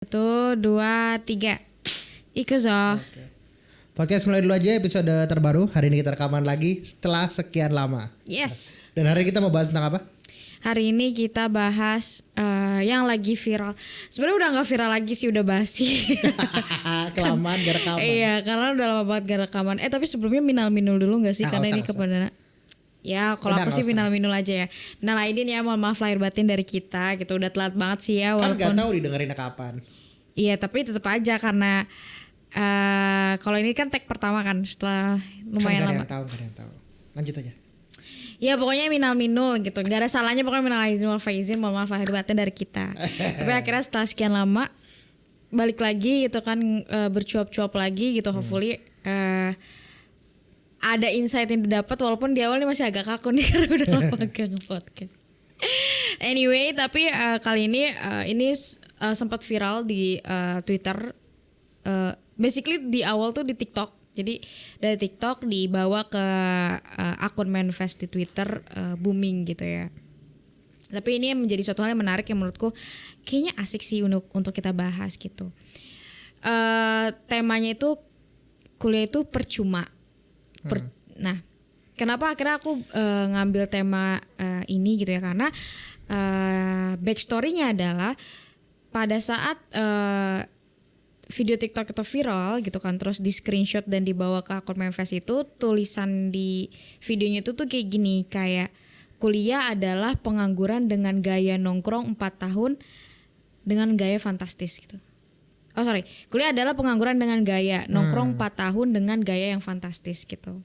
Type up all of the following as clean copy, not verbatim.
Satu, dua, tiga. Ikuzo. Oke. Podcast mulai dulu aja episode terbaru. Hari ini kita rekaman lagi setelah sekian lama. Yes. Dan hari ini kita mau bahas tentang apa? Hari ini kita bahas yang lagi viral. Sebenarnya udah nggak viral lagi sih, udah basi. Kelamaan gak rekaman. Iya, karena udah lama banget gak rekaman. Tapi sebelumnya minal-minul dulu nggak sih? Karena ini usah. kepada ya kalau Udah, aku sih nggak usah. minal-minul aja ya. Minal aidin ya, mohon maaf lahir batin dari kita gitu. Udah telat banget sih ya, Kan gak walaupun tahu didengerinnya kapan. iya, tapi tetap aja karena kalau ini kan tag pertama kan setelah lumayan lama. Gak ada yang tahu. Lanjut aja. Ya pokoknya minal-minul gitu. Gak ada salahnya pokoknya minal aidin wal faizin, mohon maaf lahir batin dari kita. Tapi akhirnya setelah sekian lama balik lagi gitu kan, bercuap-cuap lagi gitu. Hopefully ada insight yang didapat, walaupun di awal ini masih agak kaku nih karena udah lama gak nge-podcast. Anyway, tapi kali ini sempat viral di Twitter. Basically di awal tuh di TikTok. Jadi dari TikTok dibawa ke akun manifest di Twitter, booming gitu ya. Tapi ini menjadi suatu hal yang menarik yang menurutku kayaknya asik sih untuk kita bahas gitu. Temanya itu kuliah itu percuma. Nah, kenapa akhirnya aku ngambil tema ini gitu ya, karena backstory-nya adalah pada saat video TikTok itu viral gitu kan, terus di screenshot dan dibawa ke akun manifest itu, tulisan di videonya itu tuh kayak gini, kayak kuliah adalah pengangguran dengan gaya nongkrong 4 tahun dengan gaya fantastis gitu. Oh sorry, kuliah adalah pengangguran dengan gaya nongkrong 4 tahun dengan gaya yang fantastis gitu.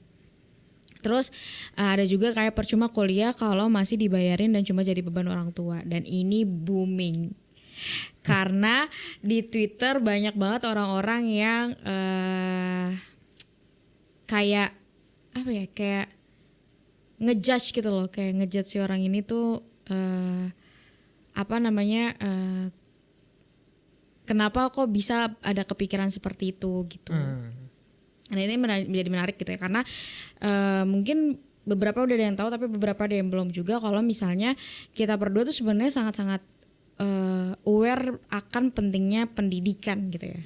Terus ada juga kayak percuma kuliah kalau masih dibayarin dan cuma jadi beban orang tua. Dan ini booming karena di Twitter banyak banget orang-orang yang kayak apa ya, kayak ngejudge gitu loh, kayak ngejudge si orang ini tuh kenapa kok bisa ada kepikiran seperti itu gitu. Nah ini menjadi menarik gitu ya, karena mungkin beberapa udah ada yang tahu tapi beberapa ada yang belum juga, kalau misalnya kita berdua tuh sebenarnya sangat-sangat aware akan pentingnya pendidikan gitu ya.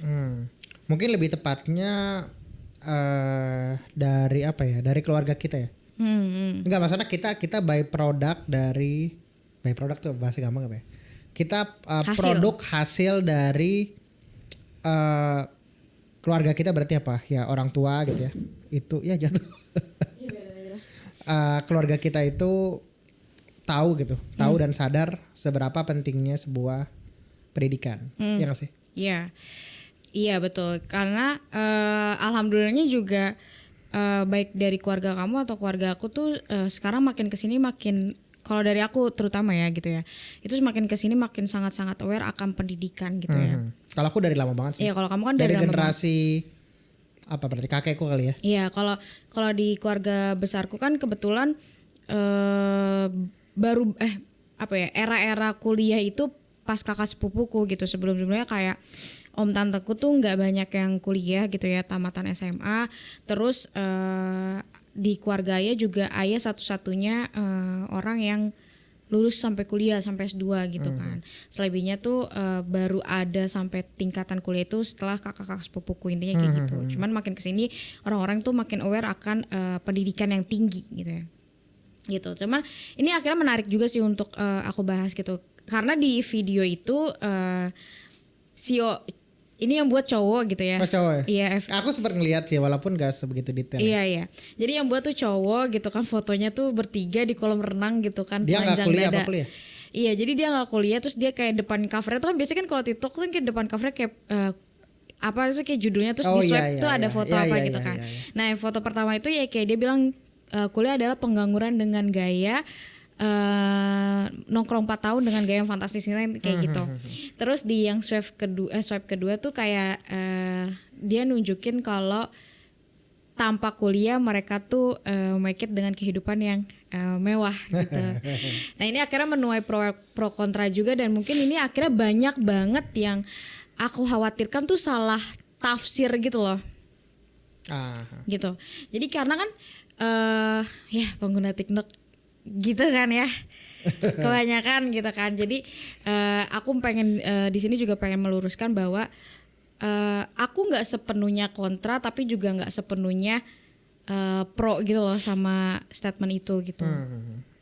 Mungkin lebih tepatnya dari apa ya? Dari keluarga kita ya. Enggak, maksudnya kita by product tuh bahasa gampang apa ya? Kita produk hasil dari keluarga kita, berarti apa? Ya orang tua gitu ya. Itu ya jatuh. Keluarga kita itu tahu dan sadar seberapa pentingnya sebuah pendidikan. Iya nggak sih? Iya betul. Karena alhamdulillahnya juga baik dari keluarga kamu atau keluarga aku tuh sekarang makin kesini makin, kalau dari aku terutama ya gitu ya, itu semakin kesini makin sangat-sangat aware akan pendidikan gitu ya. Kalau aku dari lama banget sih. Iya, kalau kamu kan dari lama generasi apa, berarti kakekku kali ya. Iya, kalau di keluarga besarku kan kebetulan baru era-era kuliah itu pas kakak sepupuku gitu. Sebelum-sebelumnya kayak om tanteku tuh nggak banyak yang kuliah gitu ya, tamatan SMA. Terus di keluarga ayah juga ayah satu-satunya orang yang lulus sampai kuliah sampai S2 gitu kan. Selebihnya tuh baru ada sampai tingkatan kuliah itu setelah kakak-kakak sepupuku, intinya kayak gitu. Cuman makin kesini orang-orang tuh makin aware akan pendidikan yang tinggi gitu ya. Gitu. Cuman ini akhirnya menarik juga sih untuk aku bahas gitu. Karena di video itu CEO ini yang buat cowok gitu ya. Oh cowok ya? Iya. Aku sempat ngeliat sih walaupun gak sebegitu detail. Iya. Jadi yang buat tuh cowok gitu kan, fotonya tuh bertiga di kolam renang gitu kan. Dia gak kuliah apa kuliah? Iya, jadi dia gak kuliah, terus dia kayak depan covernya tuh kan biasanya kan kalau TikTok tuh kan kayak depan covernya kayak apa itu kayak judulnya, terus di swipe tuh ada foto gitu kan. Nah yang foto pertama itu ya kayak dia bilang kuliah adalah pengangguran dengan gaya nongkrong 4 tahun dengan gaya yang fantastis ini kayak gitu. Terus di yang swipe kedua tuh kayak dia nunjukin kalau tanpa kuliah mereka tuh make it dengan kehidupan yang mewah gitu. Nah ini akhirnya menuai pro kontra juga, dan mungkin ini akhirnya banyak banget yang aku khawatirkan tuh salah tafsir gitu loh. Gitu. Jadi karena kan ya pengguna TikTok gitu kan ya. Kebanyakan gitu kan. Jadi aku pengen di sini juga pengen meluruskan bahwa aku nggak sepenuhnya kontra tapi juga nggak sepenuhnya pro gitu loh sama statement itu gitu.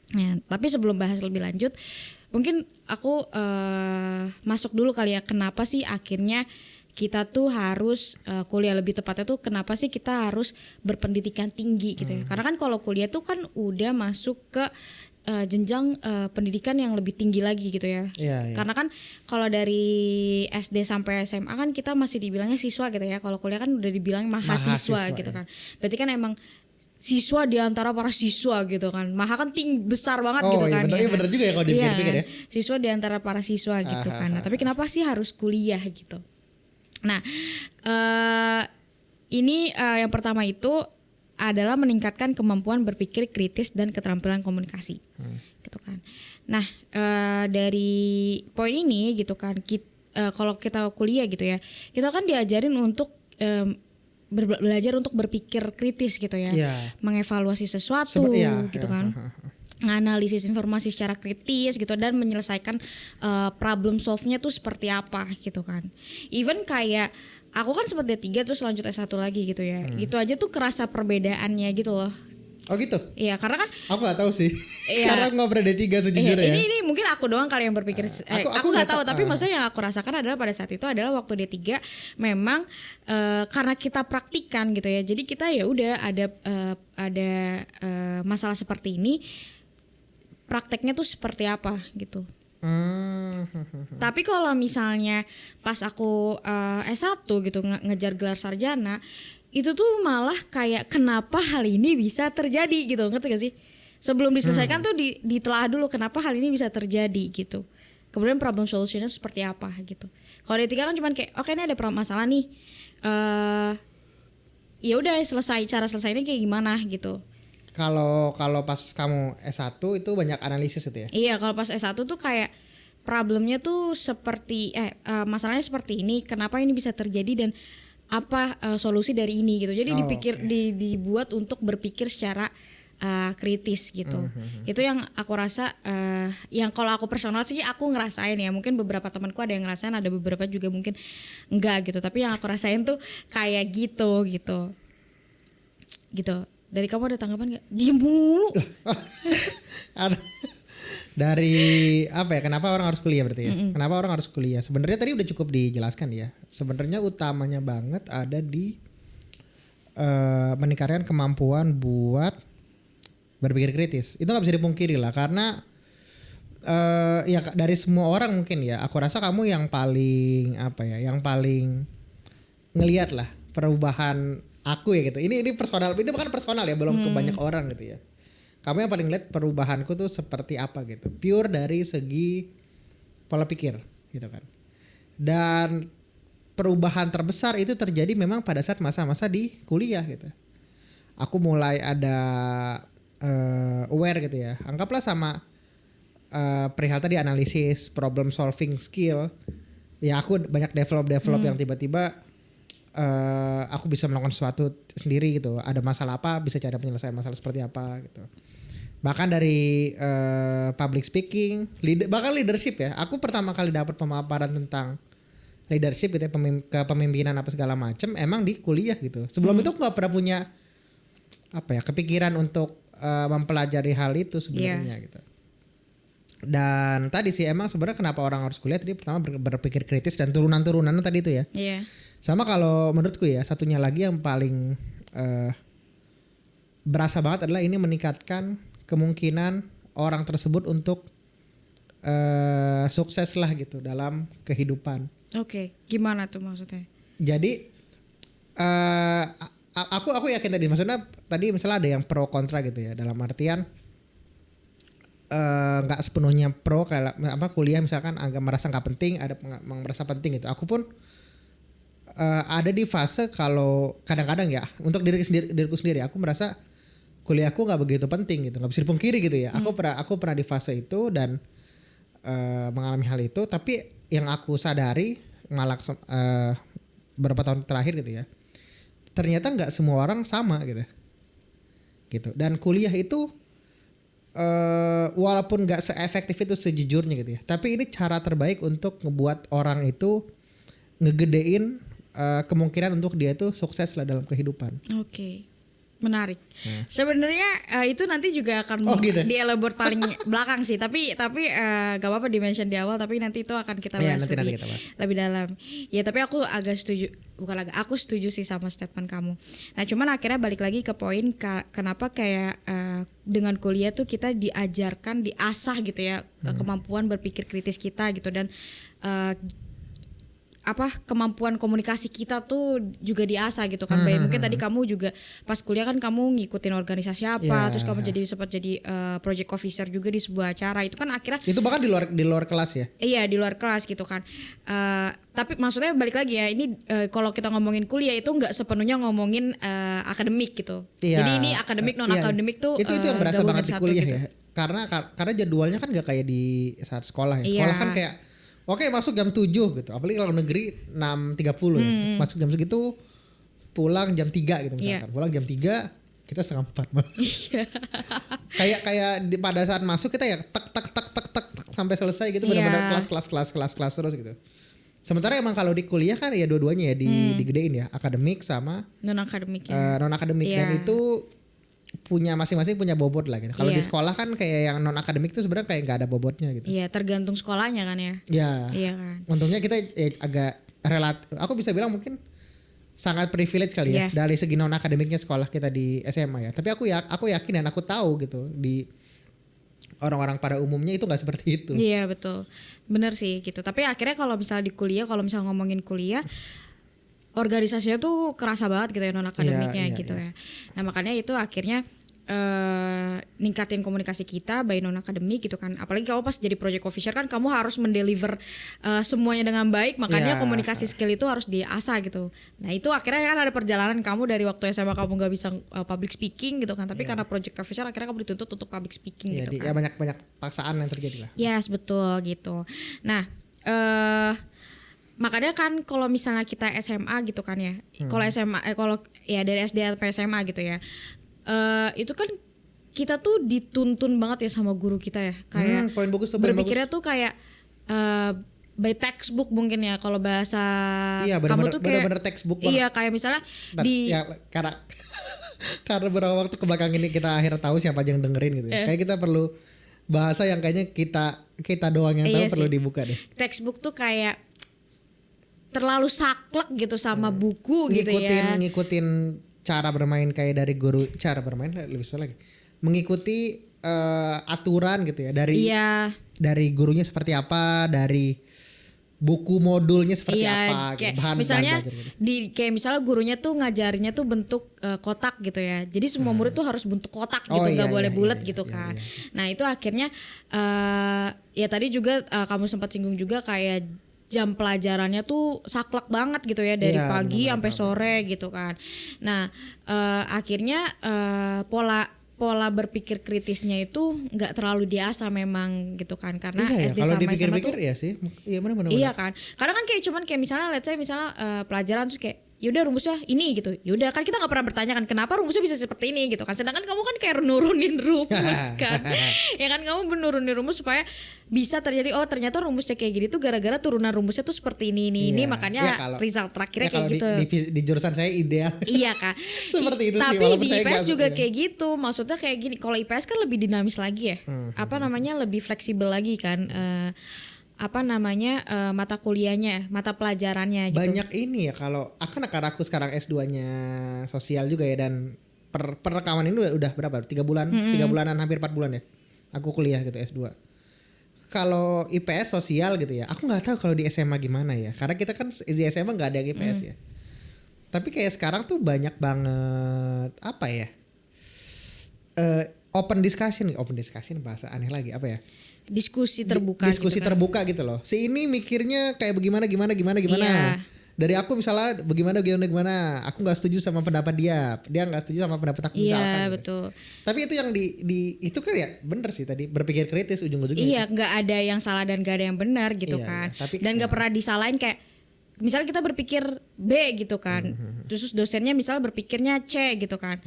Ya, tapi sebelum bahas lebih lanjut, mungkin aku masuk dulu kali ya, kenapa sih akhirnya kita tuh harus kuliah, lebih tepatnya tuh kenapa sih kita harus berpendidikan tinggi gitu ya. Karena kan kalau kuliah tuh kan udah masuk ke jenjang pendidikan yang lebih tinggi lagi gitu ya. Iya. Karena kan kalau dari SD sampai SMA kan kita masih dibilangnya siswa gitu ya. Kalau kuliah kan udah dibilang mahasiswa gitu kan. Berarti kan emang siswa di antara para siswa gitu kan. Maha kan tinggi besar banget gitu kan. Iya bener juga ya kalau dipikir-pikir ya. Siswa di antara para siswa gitu kan. Nah, tapi kenapa sih harus kuliah gitu? Nah, ini yang pertama itu adalah meningkatkan kemampuan berpikir kritis dan keterampilan komunikasi, gitu kan. Nah, dari poin ini gitu kan, kalau kita kuliah gitu ya, kita kan diajarin untuk belajar untuk berpikir kritis gitu ya, mengevaluasi sesuatu gitu kan. Menganalisis informasi secara kritis gitu dan menyelesaikan problem solve-nya tuh seperti apa gitu kan. Even kayak aku kan sempat D3 terus lanjut S1 lagi gitu ya. Itu aja tuh kerasa perbedaannya gitu loh. Oh gitu? Iya, karena kan aku gak tahu sih. Karena ngobrol D3 sejujurnya ya. Ini mungkin aku doang kali yang berpikir. Aku gak tahu, tapi maksudnya yang aku rasakan adalah pada saat itu adalah waktu D3 memang karena kita praktikan gitu ya. Jadi kita ya udah ada masalah seperti ini, prakteknya tuh seperti apa gitu. Tapi kalau misalnya pas aku S1 gitu ngejar gelar sarjana, itu tuh malah kayak kenapa hal ini bisa terjadi gitu, ngerti gak sih? Sebelum diselesaikan tuh ditelah dulu kenapa hal ini bisa terjadi gitu. Kemudian problem solutionnya seperti apa gitu. Kalau D3 kan cuman kayak oke, ini ada masalah nih. Ya udah selesai, cara selesainya kayak gimana gitu. Kalau pas kamu S1 itu banyak analisis itu ya? Iya, kalau pas S1 tuh kayak problemnya tuh seperti masalahnya seperti ini, kenapa ini bisa terjadi dan apa solusi dari ini gitu. Jadi dibuat untuk berpikir secara kritis gitu. Itu yang aku rasa yang kalau aku personal sih aku ngerasain ya. Mungkin beberapa temanku ada yang ngerasain, ada beberapa juga mungkin enggak gitu. Tapi yang aku rasain tuh kayak gitu. Gitu. Dari kamu ada tanggapan gak? Diem mulu. Dari apa ya? Kenapa orang harus kuliah berarti ya? Kenapa orang harus kuliah? Sebenarnya tadi udah cukup dijelaskan ya. Sebenarnya utamanya banget ada di meningkatkan kemampuan buat berpikir kritis. Itu nggak bisa dipungkiri lah, karena ya dari semua orang mungkin ya. Aku rasa kamu yang paling yang paling ngelihat lah perubahan aku ya gitu. Ini personal, ini bukan personal ya, belum ke banyak orang gitu ya. Kamu yang paling lihat perubahanku tuh seperti apa gitu. Pure dari segi pola pikir gitu kan. Dan perubahan terbesar itu terjadi memang pada saat masa-masa di kuliah gitu. Aku mulai ada aware gitu ya. Anggaplah sama perihal tadi analisis, problem solving skill. Ya aku banyak develop yang tiba-tiba aku bisa melakukan sesuatu sendiri gitu. Ada masalah apa, bisa cari penyelesaian masalah seperti apa gitu. Bahkan dari public speaking, bahkan leadership ya. Aku pertama kali dapat pemaparan tentang leadership gitu ya, kepemimpinan apa segala macam emang di kuliah gitu. Sebelum itu aku gak pernah punya kepikiran untuk mempelajari hal itu sebenarnya gitu. Dan tadi sih emang sebenarnya kenapa orang harus kuliah tadi pertama berpikir kritis dan turunan-turunannya tadi itu ya. Iya. Sama kalau menurutku ya, satunya lagi yang paling berasa banget adalah ini meningkatkan kemungkinan orang tersebut untuk sukses lah gitu dalam kehidupan. Oke, gimana tuh maksudnya? Jadi aku yakin tadi, maksudnya tadi misalnya ada yang pro kontra gitu ya, dalam artian nggak sepenuhnya pro kayak kuliah misalkan agak merasa nggak penting, ada merasa penting gitu. Aku pun ada di fase kalau kadang-kadang ya untuk diriku sendiri aku merasa kuliahku nggak begitu penting gitu, nggak bisa dipungkiri gitu ya. Aku pernah di fase itu dan mengalami hal itu, tapi yang aku sadari malah beberapa tahun terakhir gitu ya, ternyata nggak semua orang sama gitu. Dan kuliah itu walaupun nggak seefektif itu sejujurnya gitu ya. Tapi ini cara terbaik untuk ngebuat orang itu ngegedein kemungkinan untuk dia tuh sukses lah dalam kehidupan. Oke. Menarik. Sebenarnya itu nanti juga akan gitu? dielaborate paling belakang sih. Tapi gak apa-apa di-mention di awal. Tapi nanti itu akan kita bahas, nanti kita bahas lebih dalam. Ya tapi aku agak setuju. Aku setuju sih sama statement kamu. Nah cuman akhirnya balik lagi ke poin kenapa kayak dengan kuliah tuh kita diajarkan, diasah gitu ya kemampuan berpikir kritis kita gitu. Dan kemampuan komunikasi kita tuh juga diasah gitu kan. Mungkin tadi kamu juga pas kuliah kan kamu ngikutin organisasi apa, terus kamu sempat jadi project officer juga di sebuah acara. Itu kan akhirnya itu bahkan di luar kelas ya. Iya, di luar kelas gitu kan. Tapi maksudnya balik lagi ya, ini kalau kita ngomongin kuliah itu nggak sepenuhnya ngomongin akademik gitu. Iya. Jadi ini akademik non akademik tuh itu yang berasa banget di kuliah gitu. ya. Karena jadwalnya kan nggak kayak di saat sekolah ya. Sekolah kan kayak oke, masuk jam 7 gitu. Apalagi kalau negeri 6.30 ya. Masuk jam segitu, pulang jam 3 gitu misalkan. Pulang jam 3, kita setengah 4 malah. kayak pada saat masuk kita ya tek sampai selesai gitu, benar-benar kelas terus gitu. Sementara emang kalau di kuliah kan ya dua-duanya ya digedein ya, akademik sama non akademik dan itu punya masing-masing punya bobot lah gitu. Kalau di sekolah kan kayak yang non akademik tuh sebenarnya kayak nggak ada bobotnya gitu. Iya, tergantung sekolahnya kan ya. Iya kan. Untungnya kita agak relatif. Aku bisa bilang mungkin sangat privilege kali ya dari segi non akademiknya sekolah kita di SMA ya. Tapi aku yakin dan aku tahu gitu di orang-orang pada umumnya itu nggak seperti itu. Iya betul, bener sih gitu. Tapi akhirnya kalau misalnya di kuliah, kalau misalnya ngomongin kuliah, organisasinya tuh kerasa banget gitu ya non akademiknya gitu ya. Nah makanya itu akhirnya ningkatin komunikasi kita by non akademik gitu kan. Apalagi kalau pas jadi project officer kan kamu harus mendeliver semuanya dengan baik. Makanya komunikasi skill itu harus diasah gitu. Nah itu akhirnya kan ada perjalanan kamu dari waktu SMA kamu gak bisa public speaking gitu kan. Tapi karena project officer akhirnya kamu dituntut untuk public speaking gitu kan. Ya banyak paksaan yang terjadi lah. Yes betul gitu. Nah makanya kan kalau misalnya kita SMA gitu kan ya, kalau SMA kalau ya dari SD sampai SMA gitu ya, itu kan kita tuh dituntun banget ya sama guru kita ya, kayak poin bagus, berpikirnya tuh kayak by textbook mungkin ya kalau bahasa kamu tuh kayak bener-bener textbook banget. Iya kayak misalnya karena beberapa waktu kebelakang ini kita akhirnya tahu siapa aja yang dengerin gitu. Kayak kita perlu bahasa yang kayaknya kita doang yang tahu perlu dibuka deh. Textbook tuh kayak terlalu saklek gitu sama buku gitu ya. Ngikutin cara bermain kayak dari guru, cara bermain lebih susah lagi. Mengikuti aturan gitu ya dari gurunya seperti apa, dari buku modulnya seperti apa gitu. Bahan misalnya belajar gitu. kayak misalnya gurunya tuh ngajarinnya tuh bentuk kotak gitu ya. Jadi semua murid tuh harus bentuk kotak gitu, nggak boleh bulat gitu kan. Nah, itu akhirnya ya tadi juga kamu sempat singgung juga kayak jam pelajarannya tuh saklek banget gitu ya dari pagi sampai sore gitu kan. Nah, akhirnya pola berpikir kritisnya itu nggak terlalu diasah memang gitu kan, karena SD kalau sama SMA tuh ya sih. Iya benar. Iya kan. Karena kan kayak cuman kayak misalnya let's say misalnya pelajaran terus kayak yaudah rumusnya ini gitu. Yaudah kan kita nggak pernah bertanya kan kenapa rumusnya bisa seperti ini gitu kan. Sedangkan kamu kan kayak nurunin rumus kan. Ya kan kamu nurunin rumus supaya bisa terjadi ternyata rumusnya kayak gini tuh gara-gara turunan rumusnya tuh seperti ini makanya result terakhirnya kayak gitu. Di jurusan saya ideal. Iya kan. Seperti itu tapi sih. Tapi di IPS juga kayak gitu. Maksudnya kayak gini. Kalau IPS kan lebih dinamis lagi ya. Lebih fleksibel lagi kan. Mata kuliahnya, mata pelajarannya gitu. Banyak ini ya kalau karena aku sekarang S2-nya sosial juga ya, dan per rekaman ini udah berapa? 3 bulan, 3 bulanan hampir 4 bulan ya. Aku kuliah gitu S2. Kalau IPS sosial gitu ya, aku nggak tahu kalau di SMA gimana ya. Karena kita kan di SMA nggak ada yang IPS ya. Tapi kayak sekarang tuh banyak banget open discussion bahasa aneh lagi diskusi terbuka diskusi gitu kan. terbuka gitu loh. Si ini mikirnya kayak gimana. Iya. Dari aku misalnya bagaimana, aku nggak setuju sama pendapat dia nggak setuju sama pendapat aku misalkan. Iya gitu. betul. Tapi itu yang itu kan ya bener sih tadi, berpikir kritis ujung-ujungnya. Iya, nggak ada yang salah dan nggak ada yang benar gitu kan. Tapi, dan nggak pernah disalahin kayak misalnya kita berpikir B gitu kan, terus dosennya misalnya berpikirnya C gitu kan,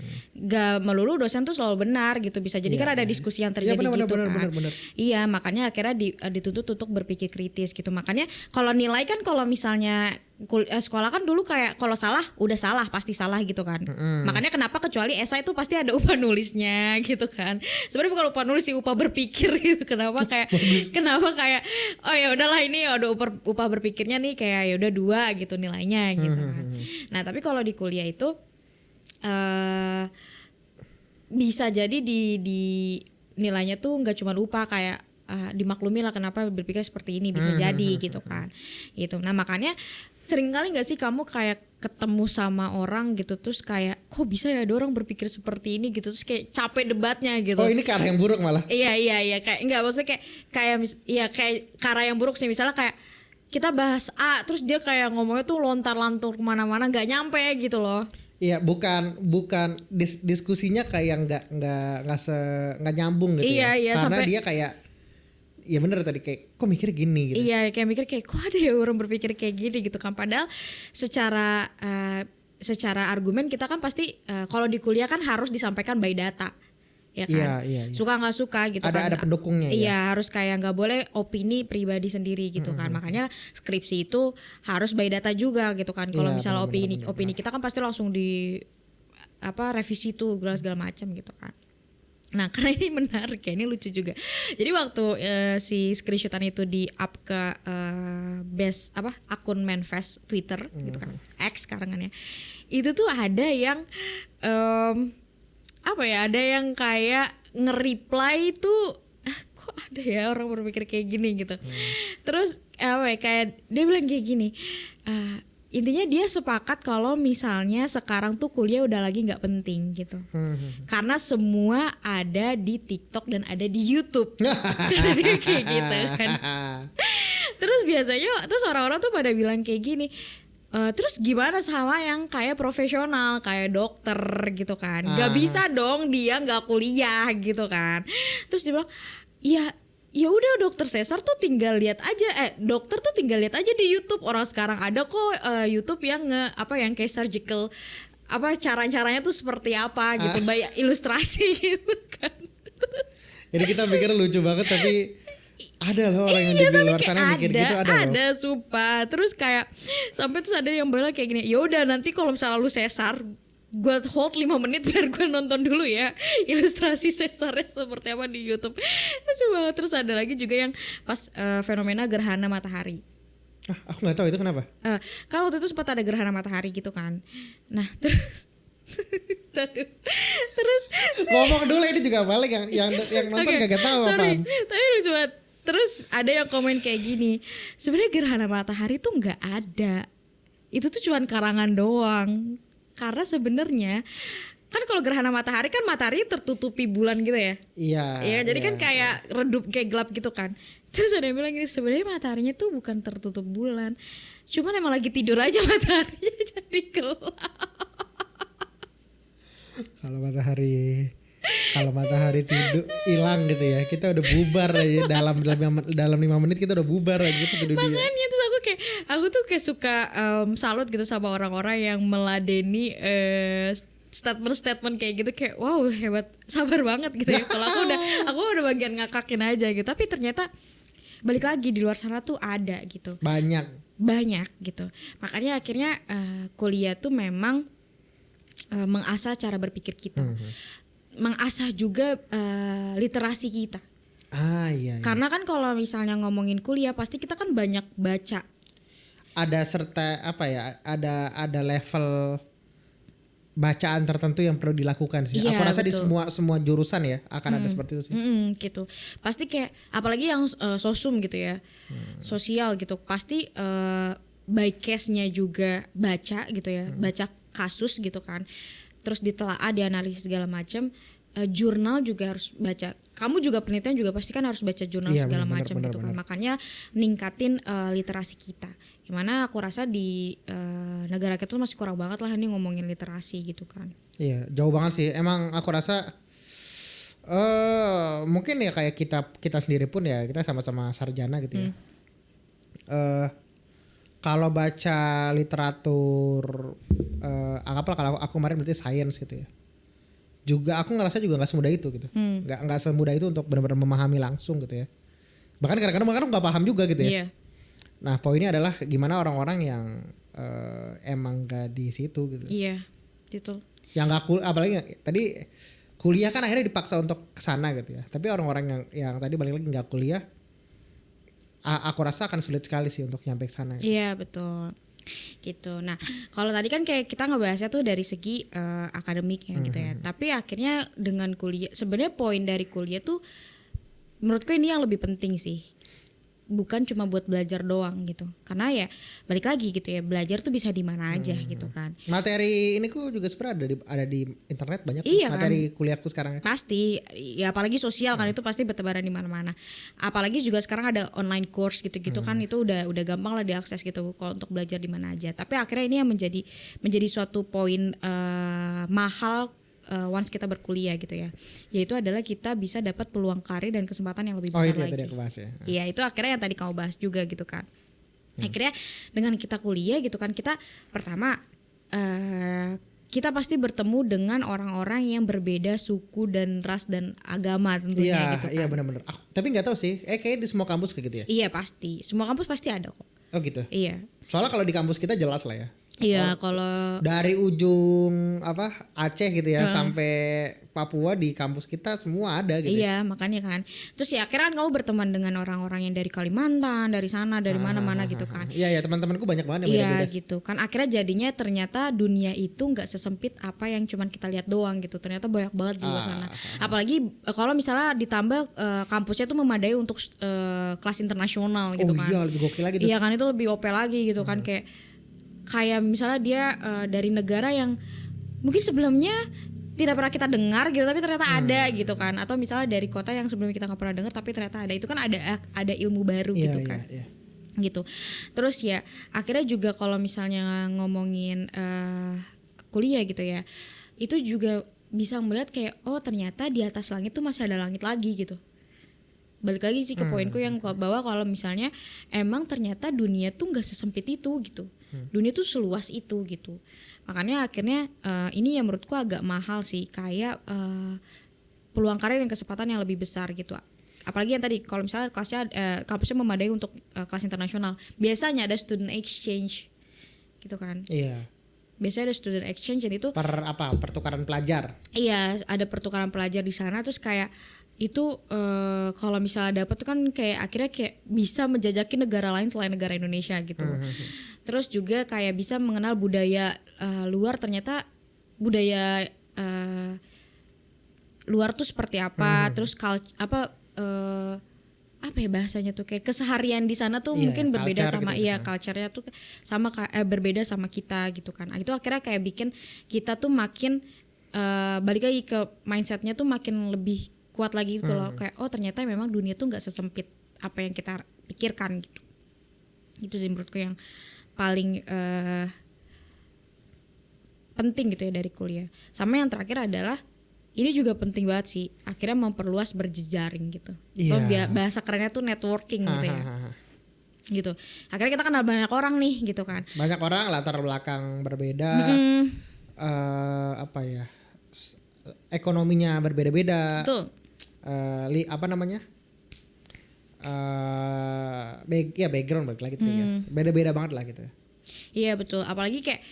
gak melulu dosen tuh selalu benar gitu, bisa jadi Iya, kan ada iya. diskusi yang Iya, terjadi benar, gitu benar, kan. benar. Iya, makanya akhirnya dituntut untuk berpikir kritis gitu. Makanya kalau nilai kan kalau misalnya sekolah kan dulu kayak kalau salah udah salah, pasti salah gitu kan. Makanya kenapa kecuali esai itu pasti ada upah nulisnya gitu kan. Sebenarnya bukan upah nulis sih, upah berpikir gitu. Kenapa kayak oh ya udahlah ini ada upah berpikirnya nih kayak ya udah 2 gitu nilainya gitu kan. Nah, tapi kalau di kuliah itu bisa jadi di nilainya tuh nggak cuma upah, kayak dimaklumi lah kenapa berpikir seperti ini, bisa jadi gitu kan. Gitu. Nah, makanya sering kali nggak sih kamu kayak ketemu sama orang gitu terus kayak kok bisa ya ada orang berpikir seperti ini gitu, terus kayak capek debatnya gitu. Oh, ini ke arah yang buruk malah. Iya kayak nggak, maksudnya kayak ke arah yang buruk sih. Misalnya kayak kita bahas A terus dia kayak ngomongnya tuh lontar-lantur kemana-mana nggak nyampe gitu loh. Iya, bukan diskusinya kayak nggak nyambung gitu Iya, ya. Karena sampai dia kayak ya bener tadi kayak kok mikir gini gitu. Iya, kayak mikir kayak kok ada ya orang berpikir kayak gini gitu kan. Padahal secara argumen kita kan pasti kalau di kuliah kan harus disampaikan by data. Ya kan, Iya. suka nggak suka gitu kan. Ada pendukungnya ya. Iya, harus kayak nggak boleh opini pribadi sendiri gitu kan. Makanya skripsi itu harus by data juga gitu kan. Kalau Iya, misalnya benar. opini kita kan pasti langsung di revisi tuh segala macam gitu kan. Nah, karena ini menarik ya, ini lucu juga. Jadi waktu si screenshotan itu di up ke akun Manfest Twitter gitu kan, X sekarang kan ya. Itu tuh ada yang ada yang kayak nge-reply tuh kok ada ya orang berpikir kayak gini gitu. Terus kayak dia bilang kayak gini, intinya dia sepakat kalau misalnya sekarang tuh kuliah udah lagi nggak penting gitu, karena semua ada di TikTok dan ada di YouTube. Karena dia kayak gitu kan. Terus biasanya terus orang-orang tuh pada bilang kayak gini, terus gimana sama yang kayak profesional kayak dokter gitu kan, nggak bisa dong dia nggak kuliah gitu kan. Terus dia bilang ya udah dokter sesar tuh tinggal lihat aja dokter tuh tinggal lihat aja di YouTube, orang sekarang ada kok YouTube yang yang kayak surgical cara-caranya tuh seperti apa gitu, banyak ilustrasi gitu kan. Jadi kita pikir lucu banget tapi ada loh orang yang di luar sana mikir gitu, ada loh. Sumpah. Terus kayak sampai terus ada yang bilang kayak gini, ya udah nanti kalau misalnya lu sesar gue hold 5 menit biar gue nonton dulu ya ilustrasi sesarnya seperti apa di YouTube. Lucu banget. Terus ada lagi juga yang pas fenomena gerhana matahari. Aku nggak tahu itu kenapa. Kan waktu itu sempat ada gerhana matahari gitu kan. Nah terus terus ngomong dulu, ini juga balik yang nonton gak tahu apaan. Tapi lucu banget. Terus ada yang komen kayak gini, sebenarnya gerhana matahari tuh nggak ada, itu tuh cuman karangan doang. Karena sebenarnya kan kalau gerhana matahari kan matahari tertutupi bulan gitu ya. Iya. Jadi kan kayak redup, kayak gelap gitu kan. Terus ada yang bilang gini, sebenarnya mataharinya tuh bukan tertutup bulan, cuman emang lagi tidur aja mataharinya jadi gelap. Kalau matahari tidur hilang gitu ya, kita udah bubar aja dalam 5 menit kita udah bubar aja satu dunia. Makanya terus aku tuh kayak suka salut gitu sama orang-orang yang meladeni statement kayak gitu, kayak wow hebat, sabar banget gitu ya. Kalau aku udah bagian ngakakin aja gitu, tapi ternyata balik lagi di luar sana tuh ada gitu. Banyak gitu. Makanya akhirnya kuliah tuh memang mengasah cara berpikir kita. Mengasah juga literasi kita. Iya. Karena kan kalau misalnya ngomongin kuliah pasti kita kan banyak baca. Ada ada level bacaan tertentu yang perlu dilakukan sih. Iya, aku rasa betul. di semua jurusan ya akan ada seperti itu sih. Gitu. Pasti kayak apalagi yang sosum gitu ya. Sosial gitu. Pasti by case-nya juga baca gitu ya. Baca kasus gitu kan. Terus ditelaah, dianalisis segala macam. Jurnal juga harus baca. Kamu juga penelitian juga pasti kan harus baca jurnal segala macam gitu kan. Makanya ningkatin literasi kita. Gimana aku rasa di negara kita tuh masih kurang banget lah ini ngomongin literasi gitu kan. Iya, jauh banget sih. Emang aku rasa mungkin ya kayak kita sendiri pun ya, kita sama-sama sarjana gitu ya. Kalau baca literatur, anggaplah kalau aku kemarin berarti science gitu ya. juga aku ngerasa juga nggak semudah itu gitu. Nggak semudah itu untuk benar-benar memahami langsung gitu ya. Bahkan kadang-kadang nggak paham juga gitu ya. Iya. Nah poinnya adalah gimana orang-orang yang emang gak di situ gitu. Iya, gitu. Yang nggak apalagi tadi kuliah kan akhirnya dipaksa untuk kesana gitu ya. Tapi orang-orang yang tadi balik lagi nggak kuliah, aku rasa akan sulit sekali sih untuk nyampe ke sana. Gitu. Iya betul. Gitu. Nah, kalau tadi kan kayak kita ngebahasnya tuh dari segi akademik ya gitu ya. Tapi akhirnya dengan kuliah, sebenarnya poin dari kuliah tuh menurutku ini yang lebih penting sih. Bukan cuma buat belajar doang gitu. Karena ya balik lagi gitu ya, belajar tuh bisa di mana aja gitu kan. Materi ini ku juga sebenarnya ada di internet banyak Iya materi kuliahku sekarang. Pasti, ya apalagi sosial kan itu pasti bertebaran di mana-mana. Apalagi juga sekarang ada online course gitu-gitu kan itu udah gampang lah diakses gitu kalau untuk belajar di mana aja. Tapi akhirnya ini yang menjadi suatu poin mahal once kita berkuliah gitu ya. Yaitu adalah kita bisa dapat peluang karir dan kesempatan yang lebih besar itu lagi. Tadi aku bahas ya. Iya, itu akhirnya yang tadi kamu bahas juga gitu kan. Akhirnya dengan kita kuliah gitu kan, kita pertama kita pasti bertemu dengan orang-orang yang berbeda suku dan ras dan agama tentunya gitu kan. Iya benar-benar. Tapi nggak tahu sih. Kayaknya di semua kampus kayak gitu ya. Iya pasti. Semua kampus pasti ada kok. Oh gitu. Iya. Soalnya kalau di kampus kita jelas lah ya. Iya, kalau dari ujung Aceh gitu ya sampai Papua di kampus kita semua ada gitu. Iya, makanya kan. Terus ya akhirnya kan kamu berteman dengan orang-orang yang dari Kalimantan, dari sana, dari mana-mana gitu kan. Iya, teman-temanku banyak banget yang Iya beda-beda. gitu kan, akhirnya jadinya ternyata dunia itu nggak sesempit apa yang cuman kita lihat doang gitu, ternyata banyak banget di luar sana. Apalagi kalau misalnya ditambah kampusnya tuh memadai untuk kelas internasional gitu kan. Iya, lebih gokil lagi tuh. Iya kan, itu lebih OP lagi gitu kan, kayak misalnya dia dari negara yang mungkin sebelumnya tidak pernah kita dengar gitu tapi ternyata ada gitu kan, atau misalnya dari kota yang sebelumnya kita nggak pernah dengar tapi ternyata ada, itu kan ada ilmu baru gitu kan. Iya. Gitu. Terus ya akhirnya juga kalau misalnya ngomongin kuliah gitu ya, itu juga bisa melihat kayak oh ternyata di atas langit tuh masih ada langit lagi gitu. Balik lagi sih ke poinku yang bahwa kalau misalnya emang ternyata dunia tuh nggak sesempit itu gitu. Dunia tuh seluas itu gitu. Makanya akhirnya ini yang menurutku agak mahal sih, kayak peluang karir dan kesempatan yang lebih besar gitu. Apalagi yang tadi kalau misalnya kelasnya kampusnya memadai untuk kelas internasional, biasanya ada student exchange gitu kan. Iya. Biasanya ada student exchange dan itu pertukaran pelajar. Iya, ada pertukaran pelajar di sana, terus kayak itu kalau misalnya dapat tuh kan kayak akhirnya kayak bisa menjajaki negara lain selain negara Indonesia gitu. Terus juga kayak bisa mengenal budaya luar, ternyata budaya luar tuh seperti apa, terus apa ya bahasanya tuh, kayak keseharian di sana tuh mungkin berbeda sama gitu, culture-nya tuh sama berbeda sama kita gitu kan. Itu akhirnya kayak bikin kita tuh makin balik lagi ke mindsetnya tuh makin lebih kuat lagi gitu loh, kayak oh ternyata memang dunia tuh nggak sesempit apa yang kita pikirkan gitu. Itu sih menurutku yang paling penting gitu ya dari kuliah. Sama yang terakhir adalah ini juga penting banget sih, akhirnya memperluas berjejaring gitu. Bahasa kerennya tuh networking gitu ya. Gitu. Akhirnya kita kenal banyak orang nih gitu kan. Banyak orang latar belakang berbeda. Ekonominya berbeda-beda. Betul. Background balik lagi ya. Beda-beda banget lah gitu. Iya betul. Apalagi kayak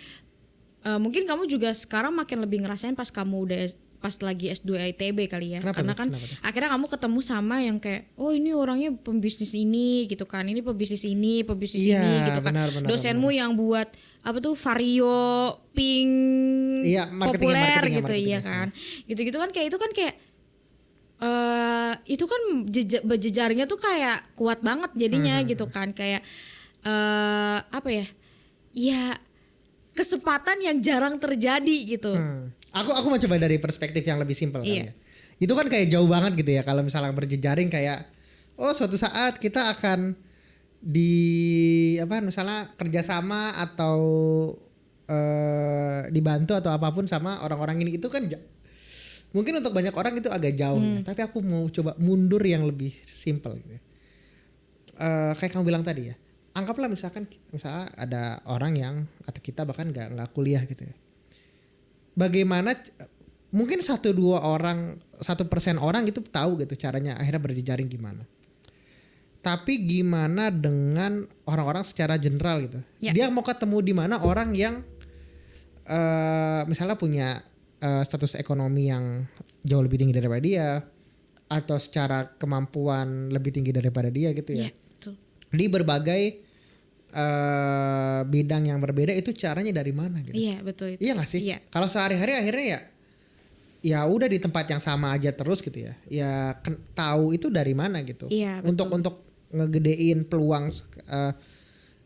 mungkin kamu juga sekarang makin lebih ngerasain pas lagi S2 ITB kali ya. Karena kan akhirnya kamu ketemu sama yang kayak oh ini orangnya pembisnis ini gitu kan, ini pembisnis ini gitu kan. Dosenmu yang buat apa tuh Vario, Pink, populer gitu ya kan. Gitu-gitu kan kayak itu kan kayak itu kan jejaringnya tuh kayak kuat banget jadinya gitu kan, kayak ya kesempatan yang jarang terjadi gitu. Aku mau coba dari perspektif yang lebih simpel kan ya. Itu kan kayak jauh banget gitu ya kalau misalnya berjejaring, kayak oh suatu saat kita akan misalnya kerjasama atau dibantu atau apapun sama orang-orang ini. Itu kan mungkin untuk banyak orang itu agak jauh ya. Tapi aku mau coba mundur yang lebih simpel gitu. Kayak kamu bilang tadi ya, anggaplah misalnya ada orang yang atau kita bahkan nggak kuliah gitu ya. Bagaimana mungkin 1% orang gitu tahu gitu caranya akhirnya berjejaring gimana. Tapi gimana dengan orang-orang secara general gitu? Ya. Dia mau ketemu di mana orang yang misalnya punya status ekonomi yang jauh lebih tinggi daripada dia, atau secara kemampuan lebih tinggi daripada dia gitu ya. Iya, betul. Di berbagai bidang yang berbeda, itu caranya dari mana gitu? Iya, betul itu. Iya gak sih? Iya. Kalau sehari-hari akhirnya ya udah di tempat yang sama aja terus gitu ya. Ya tahu itu dari mana gitu. Iya, betul. Untuk ngegedein peluang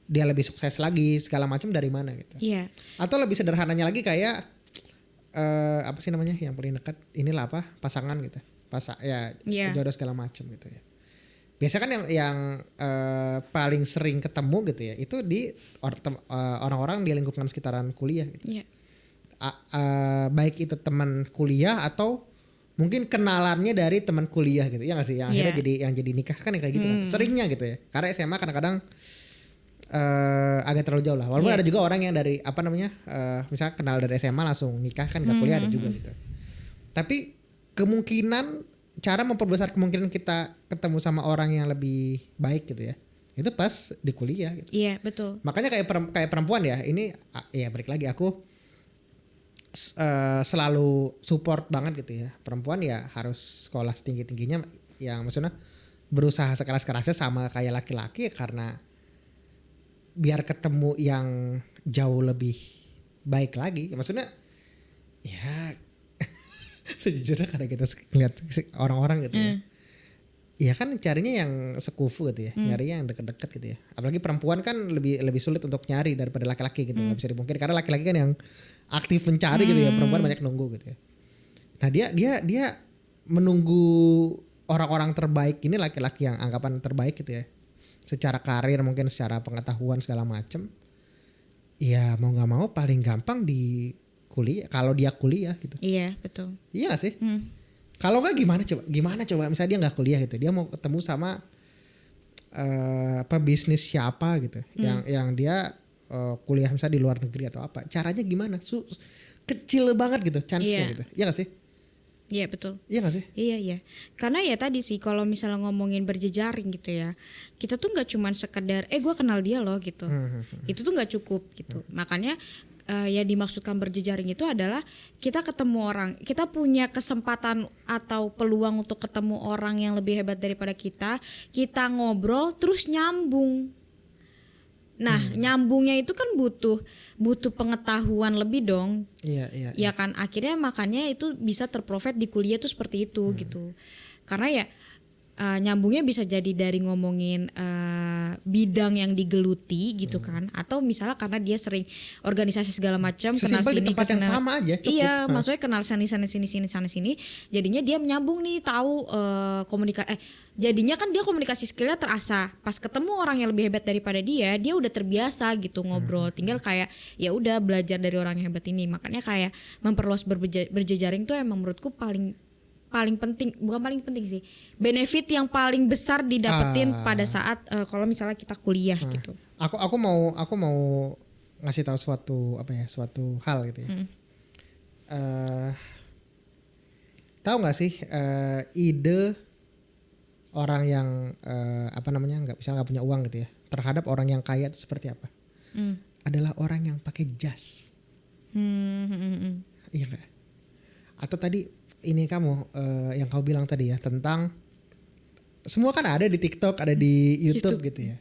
dia lebih sukses lagi segala macam dari mana gitu. Iya. Atau lebih sederhananya lagi kayak apa sih namanya yang paling dekat, inilah apa, pasangan gitu. Iya. Jodoh segala macam gitu ya. Biasa kan yang paling sering ketemu gitu ya, itu di orang-orang di lingkungan sekitaran kuliah gitu. Iya. Baik itu teman kuliah atau mungkin kenalannya dari teman kuliah gitu ya nggak sih, yang akhirnya jadi nikah kan kayak gitu kan seringnya gitu ya. Karena SMA kadang-kadang agak terlalu jauh lah, walaupun ada juga orang yang dari apa namanya misalnya kenal dari SMA langsung nikah kan nggak kuliah, ada juga gitu. Tapi kemungkinan cara memperbesar kemungkinan kita ketemu sama orang yang lebih baik gitu ya, itu pas di kuliah gitu. Iya, betul. Makanya kayak perempuan ya, ini ya balik lagi aku selalu support banget gitu ya, perempuan ya harus sekolah setinggi-tingginya, yang maksudnya berusaha sekeras-kerasnya sama kayak laki-laki, karena biar ketemu yang jauh lebih baik lagi. Maksudnya ya sejujurnya karena kita lihat orang-orang gitu ya, ya kan carinya yang sekufu gitu ya, nyarinya yang deket-deket gitu ya. Apalagi perempuan kan lebih sulit untuk nyari daripada laki-laki gitu, nggak bisa dipungkiri, karena laki-laki kan yang aktif mencari gitu ya, perempuan banyak nunggu gitu ya. Nah dia menunggu orang-orang terbaik ini, laki-laki yang anggapan terbaik gitu ya, secara karir mungkin secara pengetahuan segala macem. Ya mau nggak mau paling gampang di kuliah, kalau dia kuliah gitu. Iya, betul. Iya gak sih? Kalau nggak gimana coba misalnya dia nggak kuliah gitu, dia mau ketemu sama pebisnis siapa gitu, yang dia kuliah misalnya di luar negeri atau apa, caranya gimana? Kecil banget gitu chance-nya gitu. Iya gak sih? Iya, betul. Iya gak sih? Iya. Karena ya tadi sih kalau misalnya ngomongin berjejaring gitu ya, kita tuh nggak cuman sekedar gue kenal dia loh gitu. Itu tuh nggak cukup gitu. Makanya ya dimaksudkan berjejaring itu adalah kita ketemu orang, kita punya kesempatan atau peluang untuk ketemu orang yang lebih hebat daripada kita ngobrol terus nyambung. Nah, nyambungnya itu kan butuh pengetahuan lebih dong. Iya. Ya kan, akhirnya makanya itu bisa terprofit di kuliah tuh seperti itu gitu. Karena ya nyambungnya bisa jadi dari ngomongin bidang yang digeluti gitu kan, atau misalnya karena dia sering organisasi segala macam, kenal sini di tempat yang sama aja cukup. Iya, maksudnya kenal sini sana sini, jadinya dia menyambung nih, tahu jadinya kan dia komunikasi skillnya terasa. Pas ketemu orang yang lebih hebat daripada dia udah terbiasa gitu ngobrol. Tinggal kayak ya udah belajar dari orang yang hebat ini. Makanya kayak memperluas berjejaring tuh emang menurutku paling penting, bukan paling penting sih, benefit yang paling besar didapetin pada saat kalau misalnya kita kuliah gitu. Aku mau ngasih tahu suatu hal gitu ya. Tahu nggak sih ide orang yang nggak punya uang gitu ya terhadap orang yang kaya itu seperti apa? Adalah orang yang pakai jas. Iya nggak? Atau tadi ini kamu yang kau bilang tadi ya, tentang semua kan ada di TikTok, ada di YouTube gitu ya.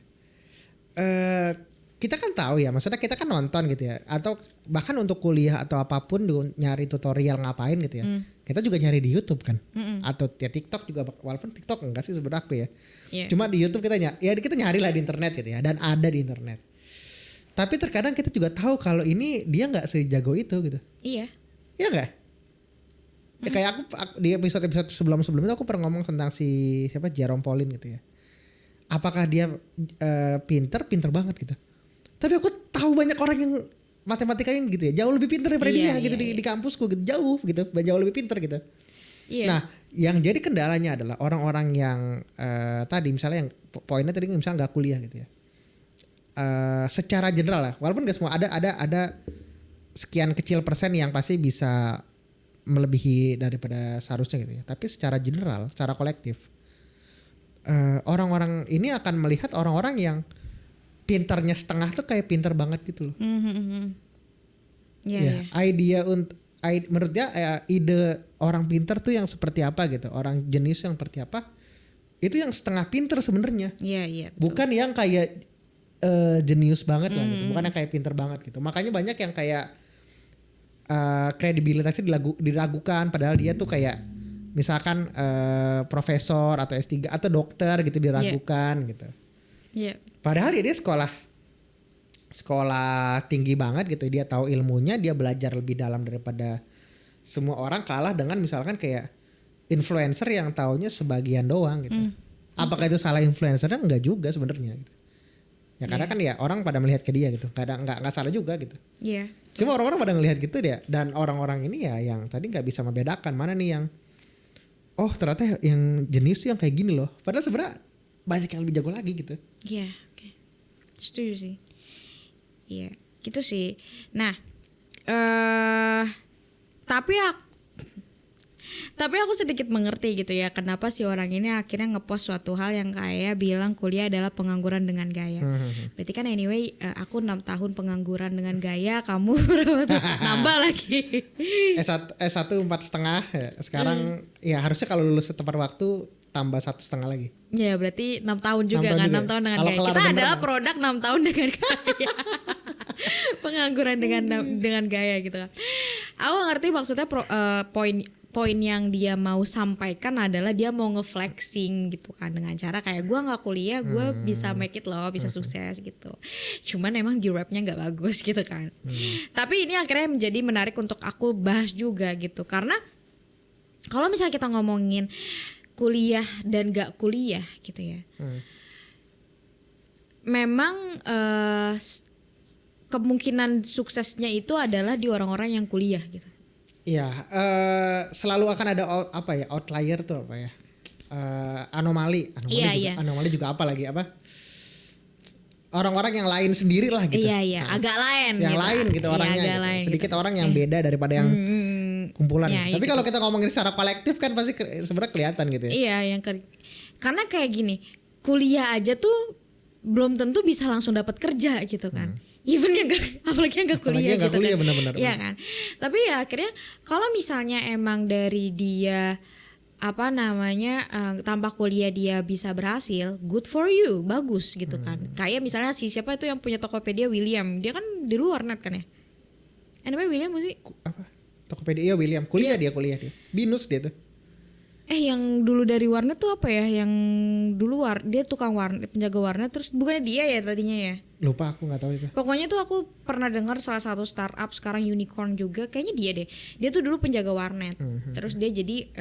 Kita kan tahu ya, maksudnya kita kan nonton gitu ya, atau bahkan untuk kuliah atau apapun nyari tutorial ngapain gitu ya, kita juga nyari di YouTube kan, atau ya TikTok juga, walaupun TikTok enggak sih sebenarnya aku ya, cuma di YouTube kita nyari lah di internet gitu ya, dan ada di internet. Tapi terkadang kita juga tahu kalau ini dia nggak sejago itu gitu. Iya nggak? Ya kayak aku di episode sebelum-sebelumnya aku pernah ngomong tentang siapa Jerome Pauline gitu ya. Apakah dia pinter banget gitu. Tapi aku tahu banyak orang yang matematikanya gitu ya, jauh lebih pinter daripada dia gitu di kampusku gitu, jauh lebih pinter gitu. Iya. Nah, yang jadi kendalanya adalah orang-orang yang tadi misalnya yang poinnya tadi misalnya nggak kuliah gitu ya. Secara general lah, walaupun nggak semua, ada sekian kecil persen yang pasti bisa melebihi daripada seharusnya gitu ya. Tapi secara general, secara kolektif, orang-orang ini akan melihat orang-orang yang pinternya setengah tuh kayak pinter banget gitu loh. Iya. Menurut dia ide orang pinter tuh yang seperti apa gitu, orang jenius yang seperti apa, itu yang setengah pinter sebenarnya. Iya. Bukan yang kayak jenius banget lah gitu, bukan yang kayak pinter banget gitu. Makanya banyak yang kayak kredibilitasnya diragukan, padahal dia tuh kayak misalkan profesor atau S3 atau dokter gitu diragukan gitu. Iya. Padahal dia sekolah tinggi banget gitu, dia tahu ilmunya, dia belajar lebih dalam daripada semua orang, kalah dengan misalkan kayak influencer yang taunya sebagian doang gitu. Apakah itu salah influencernya? Enggak juga sebenarnya gitu. Ya karena kan ya orang pada melihat ke dia gitu, nggak salah juga gitu. Iya. Cuma orang-orang pada ngelihat gitu dia, dan orang-orang ini ya yang tadi nggak bisa membedakan mana nih yang ternyata yang jenius tuh yang kayak gini loh. Padahal sebenarnya banyak yang lebih jago lagi gitu. Iya, oke. Setuju sih. Iya, gitu sih. Nah, tapi aku sedikit mengerti gitu ya, kenapa si orang ini akhirnya ngepost suatu hal yang kayak bilang kuliah adalah pengangguran dengan gaya. Berarti kan anyway, aku 6 tahun pengangguran dengan gaya, kamu nambah lagi. S1 4,5 ya. Sekarang ya harusnya kalau lulus tepat waktu tambah 1,5 lagi. Ya berarti 6 tahun juga 6 tahun kan, juga. 6 tahun dengan Kalau gaya. kelar Kita bener adalah kan? produk 6 tahun dengan gaya. Pengangguran dengan gaya gitu kan. Aku ngerti maksudnya poin yang dia mau sampaikan adalah dia mau ngeflexing gitu kan, dengan cara kayak gue nggak kuliah gue bisa make it loh, bisa sukses gitu. Cuman emang di rapnya nggak bagus gitu kan. Tapi ini akhirnya menjadi menarik untuk aku bahas juga gitu, karena kalau misalnya kita ngomongin kuliah dan gak kuliah gitu ya, memang kemungkinan suksesnya itu adalah di orang-orang yang kuliah gitu. Iya, selalu akan ada outlier tuh apa ya? Anomali juga apa lagi apa? Orang-orang yang lain sendiri lah gitu. Iya, agak lain. Yang gitu. lain gitu orangnya. Agak Gitu. lain, Sedikit gitu. orang yang beda daripada yang kumpulan. Ya, Tapi gitu. kalau kita ngomongin secara kolektif kan pasti sebenarnya kelihatan gitu ya. Iya, karena kayak gini, kuliah aja tuh belum tentu bisa langsung dapat kerja gitu kan. Even yang apalagi yang gak kuliah gitu kuliah, kan. benar-benar. Iya kan. Tapi ya akhirnya kalau misalnya emang dari dia tanpa kuliah dia bisa berhasil, good for you, bagus gitu kan. Kayak misalnya siapa itu yang punya Tokopedia, William, dia kan di luar net kan ya. Namanya William sih? Apa? Tokopedia William. Kuliah dia. Binus dia tuh. Yang dulu dari warnet tuh apa ya? Yang dulu dia tukang warnet, penjaga warnet, terus bukannya dia ya tadinya ya? Lupa, aku nggak tahu itu. Pokoknya tuh aku pernah dengar salah satu startup sekarang unicorn juga, kayaknya dia deh. Dia tuh dulu penjaga warnet, terus dia jadi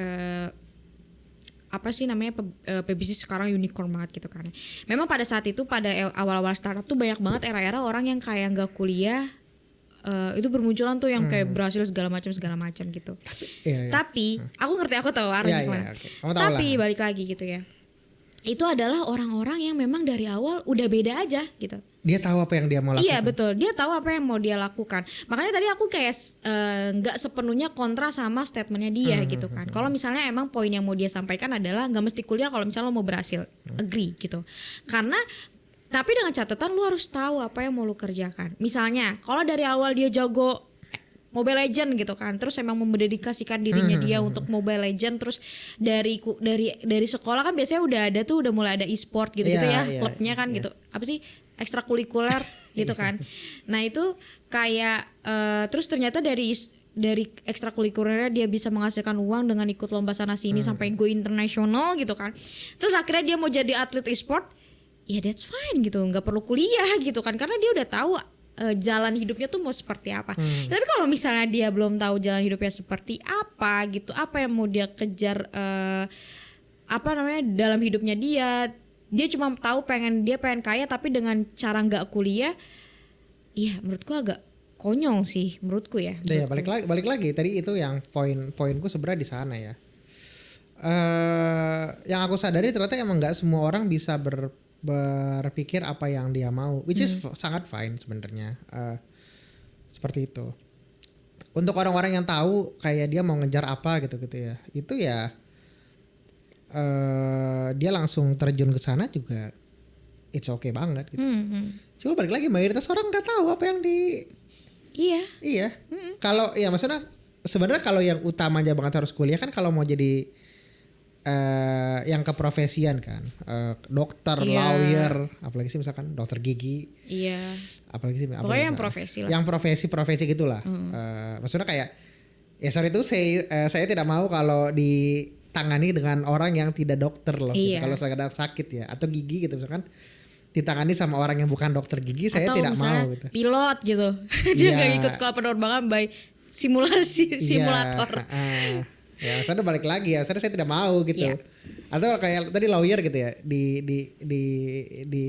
pebisnis sekarang unicorn banget gitu kan. Memang pada saat itu pada awal-awal startup tuh banyak banget era-era orang yang kayak nggak kuliah. Itu bermunculan tuh yang kayak berhasil segala macam gitu. Tapi aku ngerti, aku tahu arahnya kemana. Okay. Tapi balik lagi gitu ya, itu adalah orang-orang yang memang dari awal udah beda aja gitu. Dia tahu apa yang dia mau lakukan. Iya betul, dia tahu apa yang mau dia lakukan. Makanya tadi aku kayak nggak sepenuhnya kontra sama statementnya dia gitu kan. Kalau misalnya emang poin yang mau dia sampaikan adalah nggak mesti kuliah kalau misalnya lo mau berhasil, agree gitu. Karena tapi dengan catatan lu harus tahu apa yang mau lu kerjakan. Misalnya kalau dari awal dia jago Mobile Legend gitu kan, terus emang mendedikasikan dirinya dia untuk Mobile Legend, terus dari sekolah kan biasanya udah mulai ada e-sport gitu-gitu ya, klubnya kan gitu. Apa sih? Ekstrakurikuler gitu kan. Nah, itu kayak terus ternyata dari ekstrakurikulernya dia bisa menghasilkan uang dengan ikut lomba sana sini sampai go internasional gitu kan. Terus akhirnya dia mau jadi atlet e-sport. Ya that's fine gitu, nggak perlu kuliah gitu kan, karena dia udah tahu jalan hidupnya tuh mau seperti apa. Tapi kalau misalnya dia belum tahu jalan hidupnya seperti apa gitu, apa yang mau dia kejar dalam hidupnya dia cuma tahu pengen kaya tapi dengan cara nggak kuliah, ya menurutku agak konyol sih menurutku ya. Ya balik lagi tadi itu yang poinku sebenarnya di sana ya. Yang aku sadari ternyata emang nggak semua orang bisa berpikir apa yang dia mau, which is sangat fine sebenarnya, seperti itu. untuk orang-orang yang tahu kayak dia mau ngejar apa gitu ya, itu ya dia langsung terjun ke sana juga it's okay banget gitu. Cuma balik lagi mayoritas orang nggak tahu apa yang di iya. Kalau ya maksudnya sebenarnya kalau yang utamanya banget harus kuliah kan kalau mau jadi yang keprofesian kan, dokter, lawyer, apalagi sih misalkan dokter gigi, apalagi sih pokoknya yang profesi lah, yang profesi gitulah. Maksudnya kayak ya sorry itu saya tidak mau kalau ditangani dengan orang yang tidak dokter loh, gitu. Kalau sekedar sakit ya atau gigi gitu misalkan ditangani sama orang yang bukan dokter gigi, saya tidak mau gitu. Pilot gitu, dia nggak ikut sekolah penerbangan by simulator. Ya, saya balik lagi ya, saya tidak mau gitu. Atau kayak tadi lawyer gitu ya,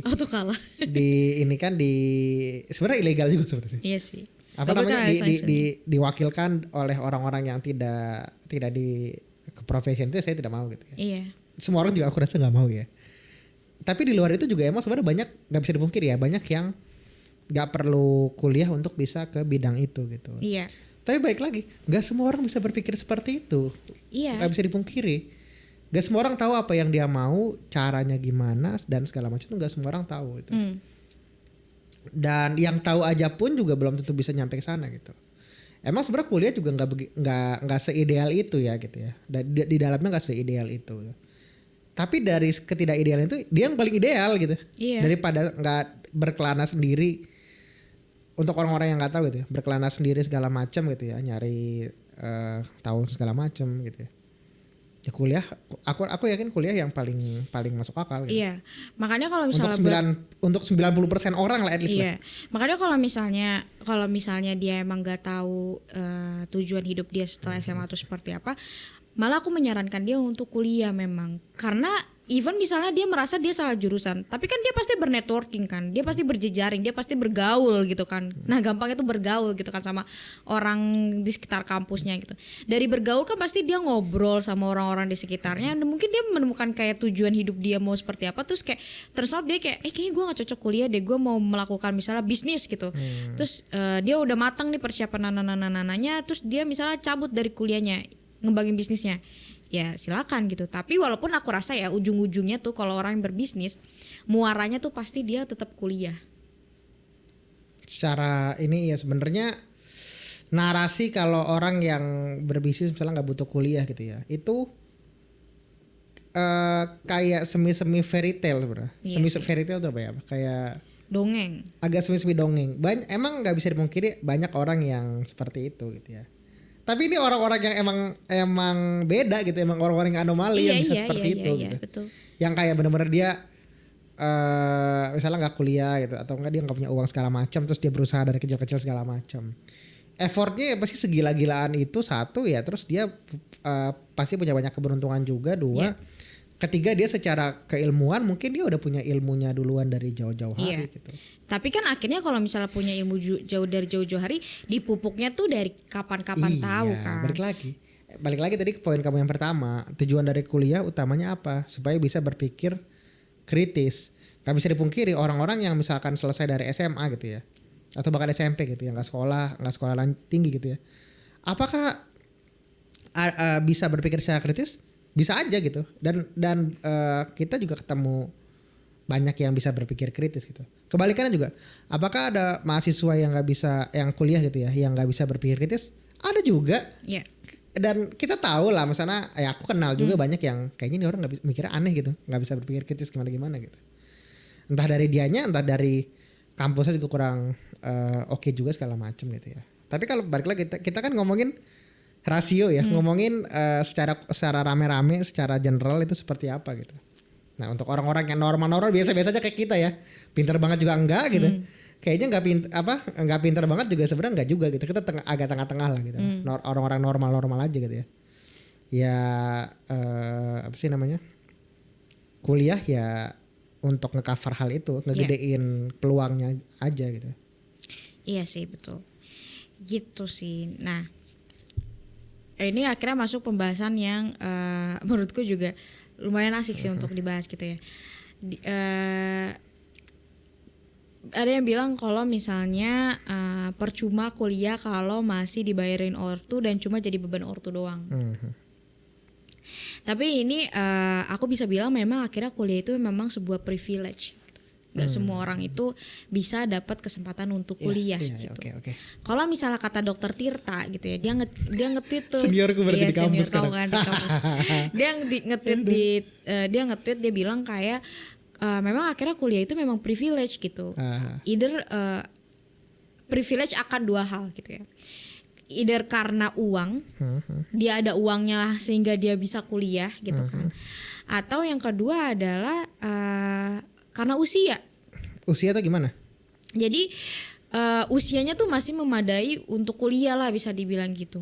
tuh kalah. Ini kan sebenarnya ilegal juga sebenarnya. Iya sih. Apa namanya diwakilkan oleh orang-orang yang tidak di keprofesian itu saya tidak mau gitu ya. Iya. Semua orang juga aku rasa nggak mau ya. Tapi di luar itu juga emang sebenarnya banyak, nggak bisa dipungkiri ya, banyak yang nggak perlu kuliah untuk bisa ke bidang itu gitu. Iya. Tapi balik lagi, gak semua orang bisa berpikir seperti itu. Iya. Gak bisa dipungkiri. Gak semua orang tahu apa yang dia mau, caranya gimana dan segala macam. Gak semua orang tahu itu. Dan yang tahu aja pun juga belum tentu bisa nyampe ke sana gitu. Emang sebenarnya kuliah juga nggak seideal itu ya gitu ya. Di dalamnya nggak seideal itu. Tapi dari ketidakidealan itu dia yang paling ideal gitu. Iya. Daripada nggak berkelana sendiri. Untuk orang-orang yang nggak tahu gitu ya, berkelana sendiri segala macam gitu ya, nyari tahu segala macam gitu ya. Ya kuliah, aku yakin kuliah yang paling masuk akal gitu. Iya. Makanya kalau misalnya untuk 90% orang lah at least. Iya. Makanya kalau misalnya dia emang nggak tahu tujuan hidup dia setelah SMA itu seperti apa, malah aku menyarankan dia untuk kuliah memang. Karena even misalnya dia merasa dia salah jurusan, tapi kan dia pasti bernetworking kan, dia pasti berjejaring, dia pasti bergaul gitu kan. Nah gampang itu bergaul gitu kan sama orang di sekitar kampusnya gitu. Dari bergaul kan pasti dia ngobrol sama orang-orang di sekitarnya, dan mungkin dia menemukan kayak tujuan hidup dia mau seperti apa. Terus kayak terus dia kayak kayaknya gue gak cocok kuliah deh, gue mau melakukan misalnya bisnis gitu. Terus dia udah matang nih persiapan nananya, terus dia misalnya cabut dari kuliahnya, ngembangin bisnisnya. Ya silakan gitu. Tapi walaupun aku rasa ya ujung-ujungnya tuh kalau orang yang berbisnis, muaranya tuh pasti dia tetap kuliah. Secara ini ya sebenarnya narasi kalau orang yang berbisnis misalnya nggak butuh kuliah gitu ya, itu kayak semi fairy tale bro. Semi fairy tale tuh apa ya? Kayak dongeng. Agak semi dongeng. Emang nggak bisa dipungkiri banyak orang yang seperti itu gitu ya. Tapi ini orang-orang yang emang beda gitu, emang orang-orang yang anomali yang bisa seperti itu gitu. Betul. Yang kayak benar-benar dia misalnya nggak kuliah gitu, atau enggak dia nggak punya uang segala macam, terus dia berusaha dari kecil-kecil segala macam. Effortnya ya pasti segila-gilaan itu satu ya, terus dia pasti punya banyak keberuntungan juga dua. Ketiga dia secara keilmuan mungkin dia udah punya ilmunya duluan dari jauh-jauh hari gitu. Tapi kan akhirnya kalau misalnya punya ilmu jauh-jauh hari, dipupuknya tuh dari kapan-kapan tahu kan. Balik lagi tadi ke poin kamu yang pertama, tujuan dari kuliah utamanya apa? Supaya bisa berpikir kritis. Gak bisa dipungkiri orang-orang yang misalkan selesai dari SMA gitu ya, atau bahkan SMP gitu ya, nggak sekolah tinggi gitu ya. Apakah bisa berpikir secara kritis? Bisa aja gitu. Dan kita juga ketemu banyak yang bisa berpikir kritis gitu. Kebalikannya juga, apakah ada mahasiswa yang nggak bisa, yang kuliah gitu ya, yang nggak bisa berpikir kritis? Ada juga. Yeah. Dan kita tahu lah, misalnya, ya aku kenal juga banyak yang kayaknya ini orang nggak mikirnya aneh gitu, nggak bisa berpikir kritis gimana gitu. Entah dari dianya, entah dari kampusnya juga kurang oke juga segala macam gitu ya. Tapi kalau balik lagi kita kan ngomongin rasio ya, ngomongin secara rame-rame, secara general itu seperti apa gitu. Nah untuk orang-orang yang normal-normal biasa-biasa aja kayak kita ya, pintar banget juga enggak gitu. Kayaknya nggak pintar banget juga sebenarnya enggak juga gitu. Kita agak tengah-tengah lah gitu. Orang-orang normal-normal aja gitu ya. Ya apa sih namanya? Kuliah ya untuk nge-cover hal itu, ngegedein peluangnya aja gitu. Iya sih betul. Gitu sih. Nah, ini akhirnya masuk pembahasan yang menurutku juga lumayan asik sih untuk dibahas gitu ya. ada yang bilang kalau misalnya percuma kuliah kalau masih dibayarin ortu dan cuma jadi beban ortu doang. Tapi ini aku bisa bilang memang akhirnya kuliah itu memang sebuah privilege. Gak semua orang itu bisa dapat kesempatan untuk kuliah gitu. Okay. Kalau misalnya kata Dokter Tirta gitu ya, dia nge-tweet tuh. Seniorku berarti di kampus sekarang. Kan, di kampus. Dia nge-tweet dia bilang kayak memang akhirnya kuliah itu memang privilege gitu. Either privilege akan dua hal gitu ya. Either karena uang, dia ada uangnya sehingga dia bisa kuliah gitu kan. Atau yang kedua adalah karena usia. Usia tuh gimana? Jadi usianya tuh masih memadai untuk kuliah lah bisa dibilang gitu.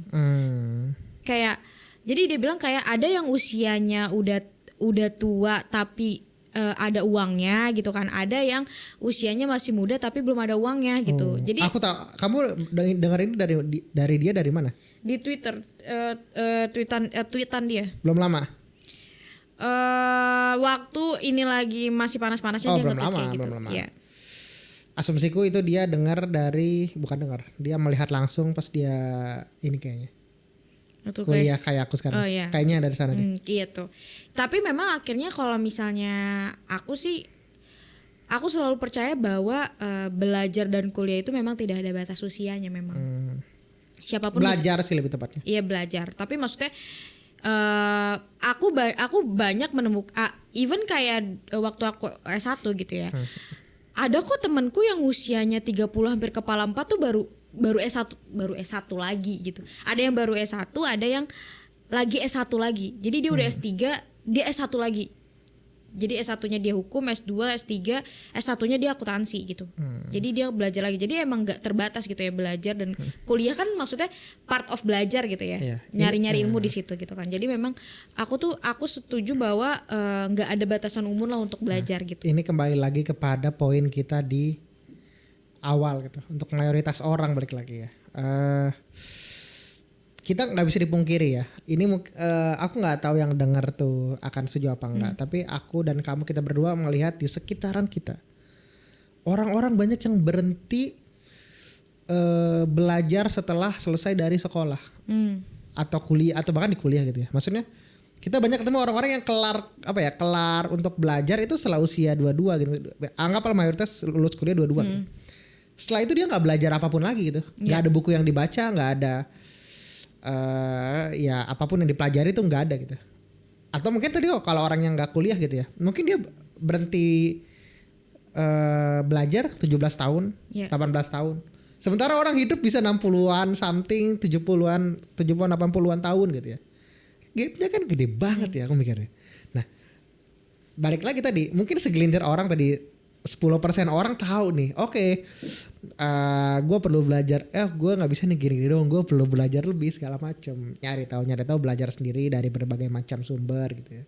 Kayak jadi dia bilang kayak ada yang usianya udah tua tapi ada uangnya gitu kan. Ada yang usianya masih muda tapi belum ada uangnya gitu. Jadi aku tahu kamu dengar ini dari dia dari mana? Di Twitter, tweetan dia. Belum lama. Waktu ini lagi masih panas-panasnya dia nge-tweet kayak gitu. Ya. Asumsiku itu dia bukan dengar, dia melihat langsung pas dia ini kayaknya. Itu kuliah kayak aku sekarang. Kayaknya dari sana deh. Gitu. Tapi memang akhirnya kalau misalnya aku selalu percaya bahwa belajar dan kuliah itu memang tidak ada batas usianya memang. Siapapun belajar sih lebih tepatnya. Iya belajar. Tapi maksudnya aku banyak menemukan even kayak waktu aku S1 gitu ya. Ada kok temanku yang usianya 30 hampir kepala 4 tuh baru S1 lagi gitu. Ada yang baru S1, ada yang lagi S1 lagi. Jadi dia udah S3, dia S1 lagi. Jadi S1-nya dia hukum, S2, S3, S1-nya dia akuntansi gitu. Jadi dia belajar lagi. Jadi emang gak terbatas gitu ya belajar dan kuliah kan maksudnya part of belajar gitu ya. Nyari-nyari ilmu di situ gitu kan. Jadi memang aku setuju bahwa gak ada batasan umur lah untuk belajar gitu. Ini kembali lagi kepada poin kita di awal gitu. Untuk mayoritas orang balik lagi ya. Kita nggak bisa dipungkiri ya. Ini aku nggak tahu yang dengar tuh akan setuju apa enggak. Tapi aku dan kamu kita berdua melihat di sekitaran kita orang-orang banyak yang berhenti belajar setelah selesai dari sekolah atau kuliah atau bahkan di kuliah gitu ya. Maksudnya kita banyak ketemu orang-orang yang kelar untuk belajar itu setelah usia 22 gitu. Anggaplah mayoritas lulus kuliah 22. Setelah itu dia nggak belajar apapun lagi gitu. Nggak ada buku yang dibaca, nggak ada ya apapun yang dipelajari itu nggak ada gitu. Atau mungkin tadi kalau orang yang nggak kuliah gitu ya, mungkin dia berhenti belajar 17 tahun, 18 tahun. Sementara orang hidup bisa 60-an something, 70-an, 80-an tahun gitu ya. Gapnya kan gede banget ya aku mikirnya. Nah, balik lagi tadi, mungkin segelintir orang tadi 10% orang tahu nih, gue perlu belajar, gue nggak bisa nih gini dong, gue perlu belajar lebih segala macam, nyari tahu belajar sendiri dari berbagai macam sumber gitu ya.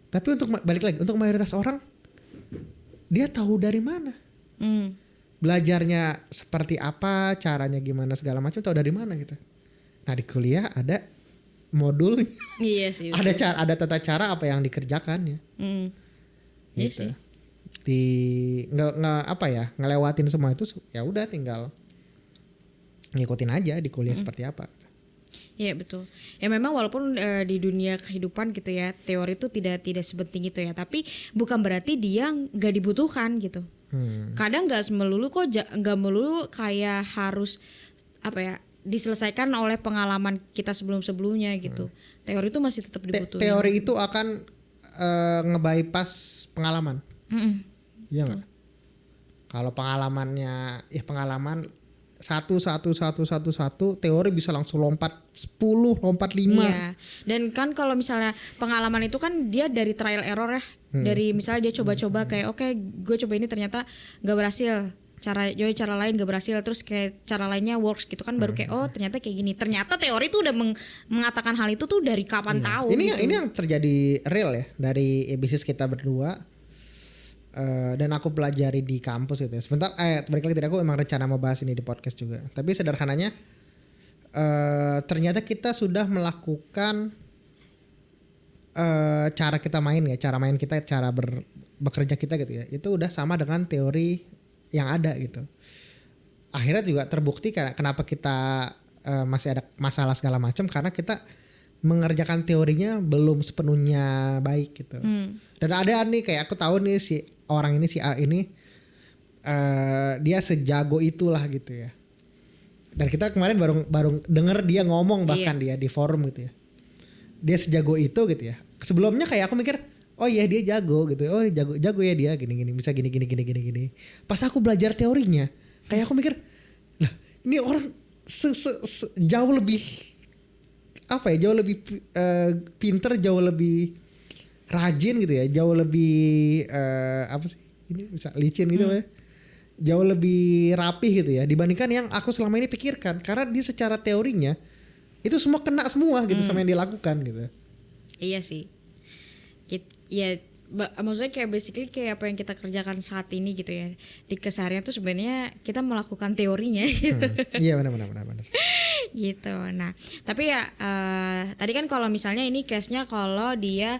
Tapi untuk balik lagi, untuk mayoritas orang dia tahu dari mana, belajarnya seperti apa, caranya gimana segala macam, tahu dari mana gitu. Nah di kuliah ada modul, iya sih, ada tata cara apa yang dikerjakannya, iya gitu. sih. Ngelewatin semua itu ya udah tinggal ngikutin aja di kuliah seperti apa. Iya betul. Ya memang walaupun di dunia kehidupan gitu ya teori itu tidak sepenting itu ya, tapi bukan berarti dia nggak dibutuhkan gitu. Kadang nggak melulu kayak harus diselesaikan oleh pengalaman kita sebelumnya gitu. Teori itu masih tetap dibutuhkan. Teori itu akan nge-bypass pengalaman. Iya nggak? Kalau pengalaman satu teori bisa langsung lompat 10, lompat 5. Iya. Dan kan kalau misalnya pengalaman itu kan dia dari trial error ya. Dari misalnya dia coba-coba kayak gue coba ini ternyata nggak berhasil. Cara lain gak berhasil, terus kayak cara lainnya works gitu kan, baru kayak ternyata kayak gini. Ternyata teori tuh udah mengatakan hal itu tuh dari kapan tahu. Ini yang terjadi real ya dari bisnis kita berdua. Dan aku pelajari di kampus gitu ya. Sebentar, balik lagi tadi aku emang rencana mau bahas ini di podcast juga. Tapi sederhananya, ternyata kita sudah melakukan cara kita main ya, cara main kita, cara bekerja kita gitu ya. Itu udah sama dengan teori yang ada gitu. Akhirnya juga terbukti karena kenapa kita masih ada masalah segala macam karena kita mengerjakan teorinya belum sepenuhnya baik gitu. Dan ada nih kayak aku tahu nih si orang ini si A ini dia sejago itulah gitu ya. Dan kita kemarin baru denger dia ngomong bahkan dia di forum gitu ya. Dia sejago itu gitu ya. Sebelumnya kayak aku mikir, oh iya dia jago gitu. Oh dia jago ya dia gini bisa gini. Pas aku belajar teorinya, kayak aku mikir, lah ini orang jauh lebih apa ya? Jauh lebih pinter, jauh lebih rajin gitu ya. Jauh lebih apa sih? Ini bisa licin gitu ya. Jauh lebih rapih gitu ya dibandingkan yang aku selama ini pikirkan karena dia secara teorinya itu semua kena semua gitu sama yang dilakukan gitu. Iya sih. Ya maksudnya kayak basically kayak apa yang kita kerjakan saat ini gitu ya. Di keseharian tuh sebenarnya kita melakukan teorinya gitu. Iya benar. Gitu. Nah, tapi ya tadi kan kalau misalnya ini case-nya kalau dia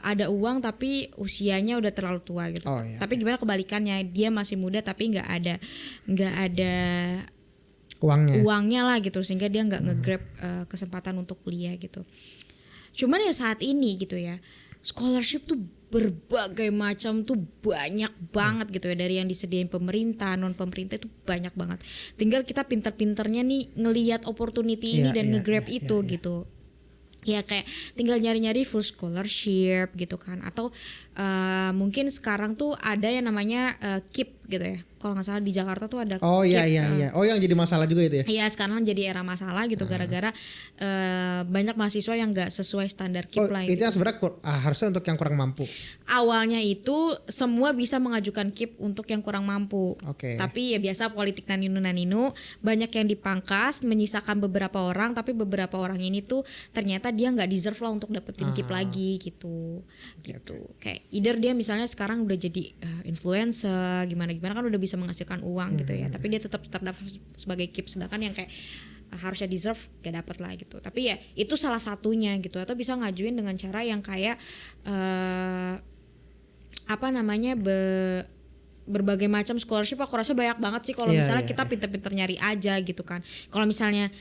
ada uang tapi usianya udah terlalu tua gitu. Oh, iya. Tapi gimana kebalikannya, dia masih muda tapi nggak ada uangnya lah gitu sehingga dia nggak nge-grab kesempatan untuk kuliah gitu. Cuman ya saat ini gitu ya, scholarship tuh berbagai macam tuh banyak banget gitu ya, dari yang disediain pemerintah, non pemerintah itu banyak banget. Tinggal kita pinter-pinternya nih ngelihat opportunity ini dan nge-grab itu gitu. Ya kayak tinggal nyari-nyari full scholarship gitu kan, atau mungkin sekarang tuh ada yang namanya KIP gitu ya, kalau nggak salah di Jakarta tuh ada KIP. Oh yang jadi masalah juga itu ya? Iya sekarang jadi era masalah gitu gara-gara banyak mahasiswa yang nggak sesuai standar KIP lah. Itu gitu. yang sebenarnya harusnya untuk yang kurang mampu. Awalnya itu semua bisa mengajukan KIP untuk yang kurang mampu. Tapi ya biasa politik naninu banyak yang dipangkas, menyisakan beberapa orang, tapi beberapa orang ini tuh ternyata dia nggak deserve lah untuk dapetin KIP lagi gitu. Kayak either dia misalnya sekarang udah jadi influencer gimana kan udah bisa menghasilkan uang gitu ya, tapi dia tetap terdaftar sebagai KIP, sedangkan yang kayak harusnya deserve gak dapat lah gitu. Tapi ya itu salah satunya gitu, atau bisa ngajuin dengan cara yang kayak berbagai macam scholarship. Aku rasa banyak banget sih kalau misalnya kita pinter-pinter nyari aja gitu kan. Kalau misalnya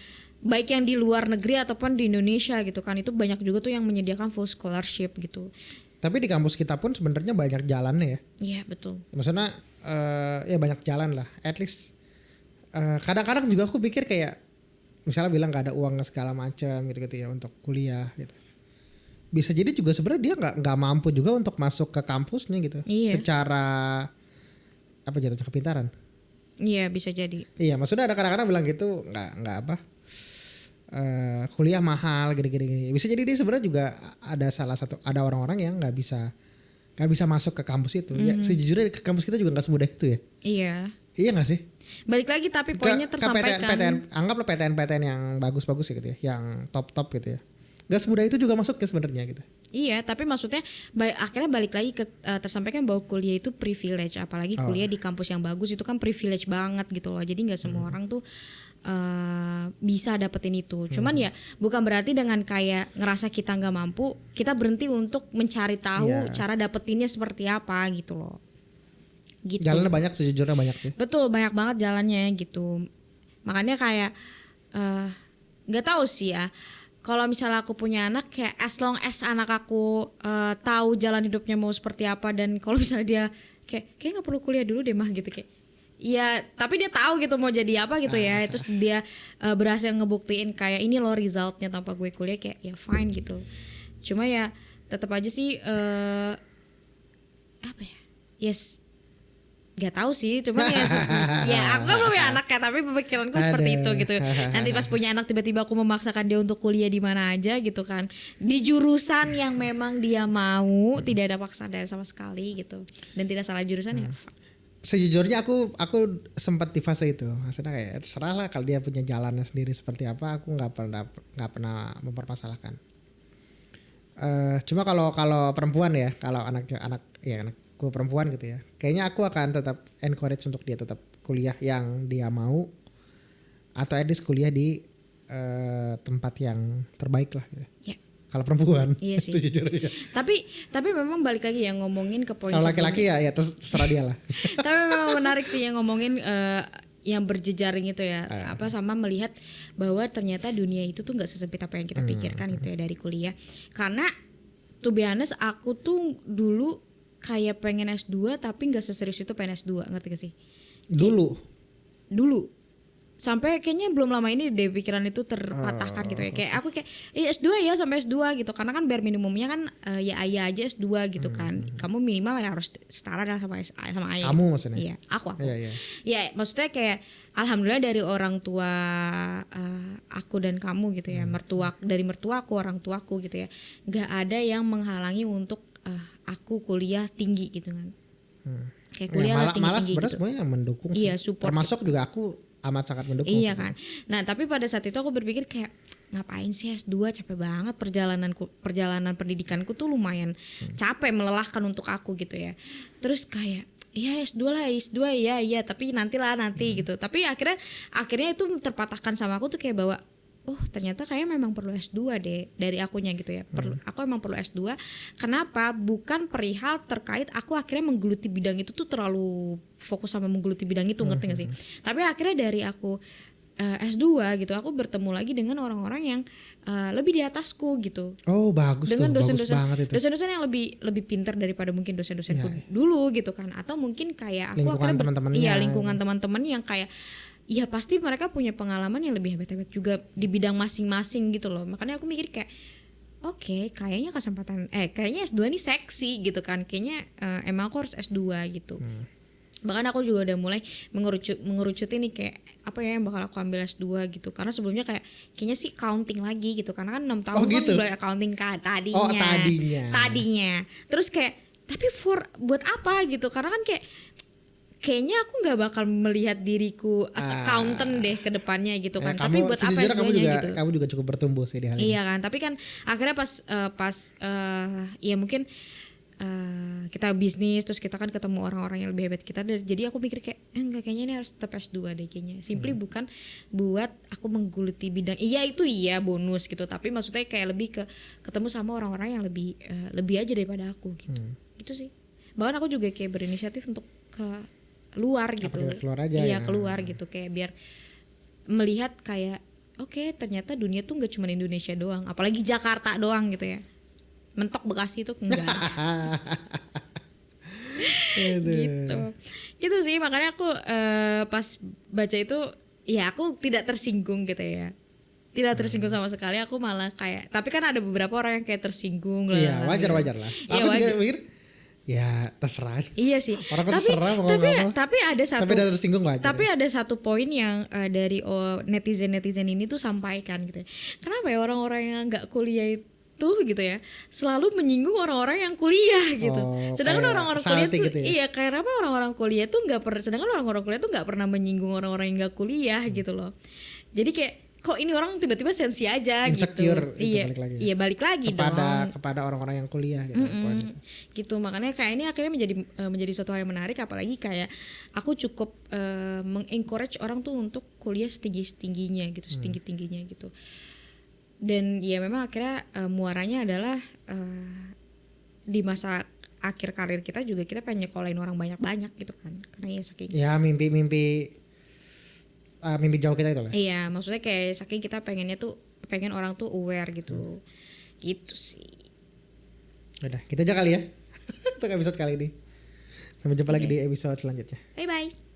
baik yang di luar negeri ataupun di Indonesia gitu kan, itu banyak juga tuh yang menyediakan full scholarship gitu. Tapi di kampus kita pun sebenarnya banyak jalannya ya. Iya betul. Maksudnya ya banyak jalan lah. At least kadang-kadang juga aku pikir kayak misalnya bilang gak ada uang segala macam gitu ya untuk kuliah gitu. Bisa jadi juga sebenarnya dia nggak mampu juga untuk masuk ke kampusnya gitu. Secara apa jatuhnya kepintaran. Iya bisa jadi. Iya maksudnya ada kadang-kadang bilang gitu nggak apa. Kuliah mahal gini. Bisa jadi dia sebenarnya juga ada orang-orang yang nggak bisa masuk ke kampus itu. Ya sejujurnya ke kampus kita juga nggak semudah itu ya. Iya nggak sih? Balik lagi tapi poinnya tersampaikan. Anggaplah PTN yang bagus-bagus ya gitu ya, yang top gitu ya. Gak semudah itu juga masuk ya sebenarnya gitu. Iya, tapi maksudnya akhirnya balik lagi ke tersampaikan bahwa kuliah itu privilege, apalagi kuliah di kampus yang bagus itu kan privilege banget gitu loh. Jadi nggak semua orang tuh bisa dapetin itu. Cuman ya bukan berarti dengan kayak ngerasa kita nggak mampu, kita berhenti untuk mencari tahu cara dapetinnya seperti apa gitu loh. Gitu. Jalannya banyak, sejujurnya banyak sih. Betul, banyak banget jalannya gitu. Makanya kayak nggak tahu sih ya. Kalau misalnya aku punya anak, kayak as long as anak aku tahu jalan hidupnya mau seperti apa, dan kalau misalnya dia kayak nggak perlu kuliah dulu deh mah gitu kayak. Ya tapi dia tahu gitu mau jadi apa gitu ya. Terus dia berhasil ngebuktiin kayak ini loh resultnya tanpa gue kuliah, kayak ya fine gitu. Cuma ya tetap aja sih apa ya? Yes. Gak tahu sih, cuman ya aku kan belum punya anak ya, tapi pemikiranku seperti itu gitu. Nanti pas punya anak tiba-tiba aku memaksakan dia untuk kuliah di mana aja gitu kan, di jurusan yang memang dia mau, tidak ada paksaan dari sama sekali gitu, dan tidak salah jurusan ya. Sejujurnya aku sempat di fase itu, maksudnya kayak terserah lah kalau dia punya jalannya sendiri seperti apa, aku nggak pernah mempermasalahkan. Cuma kalau perempuan ya, kalau anakku perempuan gitu ya, kayaknya aku akan tetap encourage untuk dia tetap kuliah yang dia mau, atau at least kuliah di tempat yang terbaik lah gitu. Kalau perempuan Iya sih. sejujurnya. Tapi memang balik lagi ya ngomongin ke poin Kalau sebelumnya. laki-laki ya terserah dia lah. Tapi memang menarik sih yang ngomongin yang berjejaring itu ya, apa sama melihat bahwa ternyata dunia itu tuh nggak sesempit apa yang kita pikirkan gitu ya dari kuliah. Karena to be honest aku tuh dulu kayak pengen S2 tapi nggak seserius itu pengen S2, ngerti gak sih? Dulu sampai kayaknya belum lama ini deh pikiran itu terpatahkan gitu ya, kayak aku kayak S2 ya sampai S2 gitu, karena kan bare minimumnya kan ya ayah aja S2 gitu kan, kamu minimal ya harus setara lah sama ayah. Kamu maksudnya? Iya, aku Iya. ya maksudnya kayak alhamdulillah dari orang tua aku dan kamu gitu ya, dari mertuaku, orang tuaku gitu ya, nggak ada yang menghalangi untuk aku kuliah tinggi gitu kan. Kayak kuliah lah tinggi-tinggi malah gitu. sebenarnya semuanya yang mendukung sih. Iya, support termasuk juga aku amat sangat mendukung. Iya kan. Nah tapi pada saat itu aku berpikir kayak ngapain sih S2, capek banget perjalanan pendidikanku tuh lumayan capek, melelahkan untuk aku gitu ya. Terus kayak ya S2 ya tapi nanti gitu. Tapi akhirnya itu terpatahkan sama aku tuh kayak bahwa oh ternyata kayak memang perlu S2 deh dari akunya gitu ya. Aku emang perlu S2. Kenapa? Bukan perihal terkait aku akhirnya menggeluti bidang itu tuh terlalu fokus sama menggeluti bidang itu, ngerti gak sih? Tapi akhirnya dari aku S2 gitu, aku bertemu lagi dengan orang-orang yang lebih di atasku gitu. Oh bagus dengan tuh, bagus banget itu. Dosen-dosen yang lebih pintar daripada mungkin dosen-dosenku dulu gitu kan. Atau mungkin kayak aku lingkungan teman-temannya. Iya, lingkungan teman-teman yang kayak ya pasti mereka punya pengalaman yang lebih hebat-hebat juga di bidang masing-masing gitu loh. Makanya aku mikir kayak oke, kayaknya kayaknya S2 nih seksi gitu kan. Kayaknya emang aku harus S2 gitu. Bahkan aku juga udah mulai mengerucutin nih kayak apa ya yang bakal aku ambil S2 gitu. Karena sebelumnya kayaknya sih accounting lagi gitu. Karena kan 6 tahun kan belajar accounting tadinya. Terus kayak tapi buat apa gitu? Karena kan kayaknya aku nggak bakal melihat diriku as accountant deh ke depannya gitu kan. Tapi buat apa S2-nya gitu? Kamu juga cukup bertumbuh sih di hal ini. Iya kan, tapi kan akhirnya pas ya mungkin kita bisnis terus kita kan ketemu orang-orang yang lebih hebat kita, jadi aku pikir kayak enggak, kayaknya ini harus tetap S2 deh kayaknya. Simply bukan buat aku menggeluti bidang. Iya itu iya bonus gitu, tapi maksudnya kayak lebih ke ketemu sama orang-orang yang lebih aja daripada aku gitu. Gitu sih. Bahkan aku juga kayak berinisiatif untuk ke luar gitu. Keluar aja. Iya, keluar gitu kayak biar melihat kayak oke, ternyata dunia tuh nggak cuma Indonesia doang, apalagi Jakarta doang gitu ya. Mentok Bekasi itu enggak. gitu sih, makanya aku pas baca itu ya aku tidak tersinggung gitu ya, tidak tersinggung sama sekali. Aku malah kayak, tapi kan ada beberapa orang yang kayak tersinggung lah. Iya wajar lah. Iya, aku juga mikir ya terserah. Iya sih. Orang terserah tapi ada satu. Tapi ada tersinggung wajar. Tapi ada satu poin yang dari netizen ini tuh sampaikan gitu. Kenapa ya orang-orang yang nggak kuliah itu gitu ya selalu menyinggung orang-orang yang kuliah gitu. Sedangkan orang-orang kuliah tuh gitu ya? Iya, kayak apa orang-orang kuliah tuh sedangkan orang-orang kuliah tuh nggak pernah menyinggung orang-orang yang nggak kuliah gitu loh. Jadi kayak kok ini orang tiba-tiba sensi aja insecure, gitu. Iya, balik lagi kepada orang-orang yang kuliah gitu. Gitu, makanya kayak ini akhirnya menjadi suatu hal yang menarik, apalagi kayak aku cukup mengencourage orang tuh untuk kuliah setinggi-tingginya gitu, setinggi-tingginya gitu. Dan ya memang akhirnya muaranya adalah di masa akhir karir kita juga kita pengen nyekolahin orang banyak-banyak gitu kan, karena ya saking mimpi jauh kita itu lah. Iya, maksudnya kayak saking kita pengen orang tuh aware gitu. Gitu sih. Udah, kita aja kali ya. Untuk episode kali ini. Sampai jumpa lagi di episode selanjutnya. Bye bye.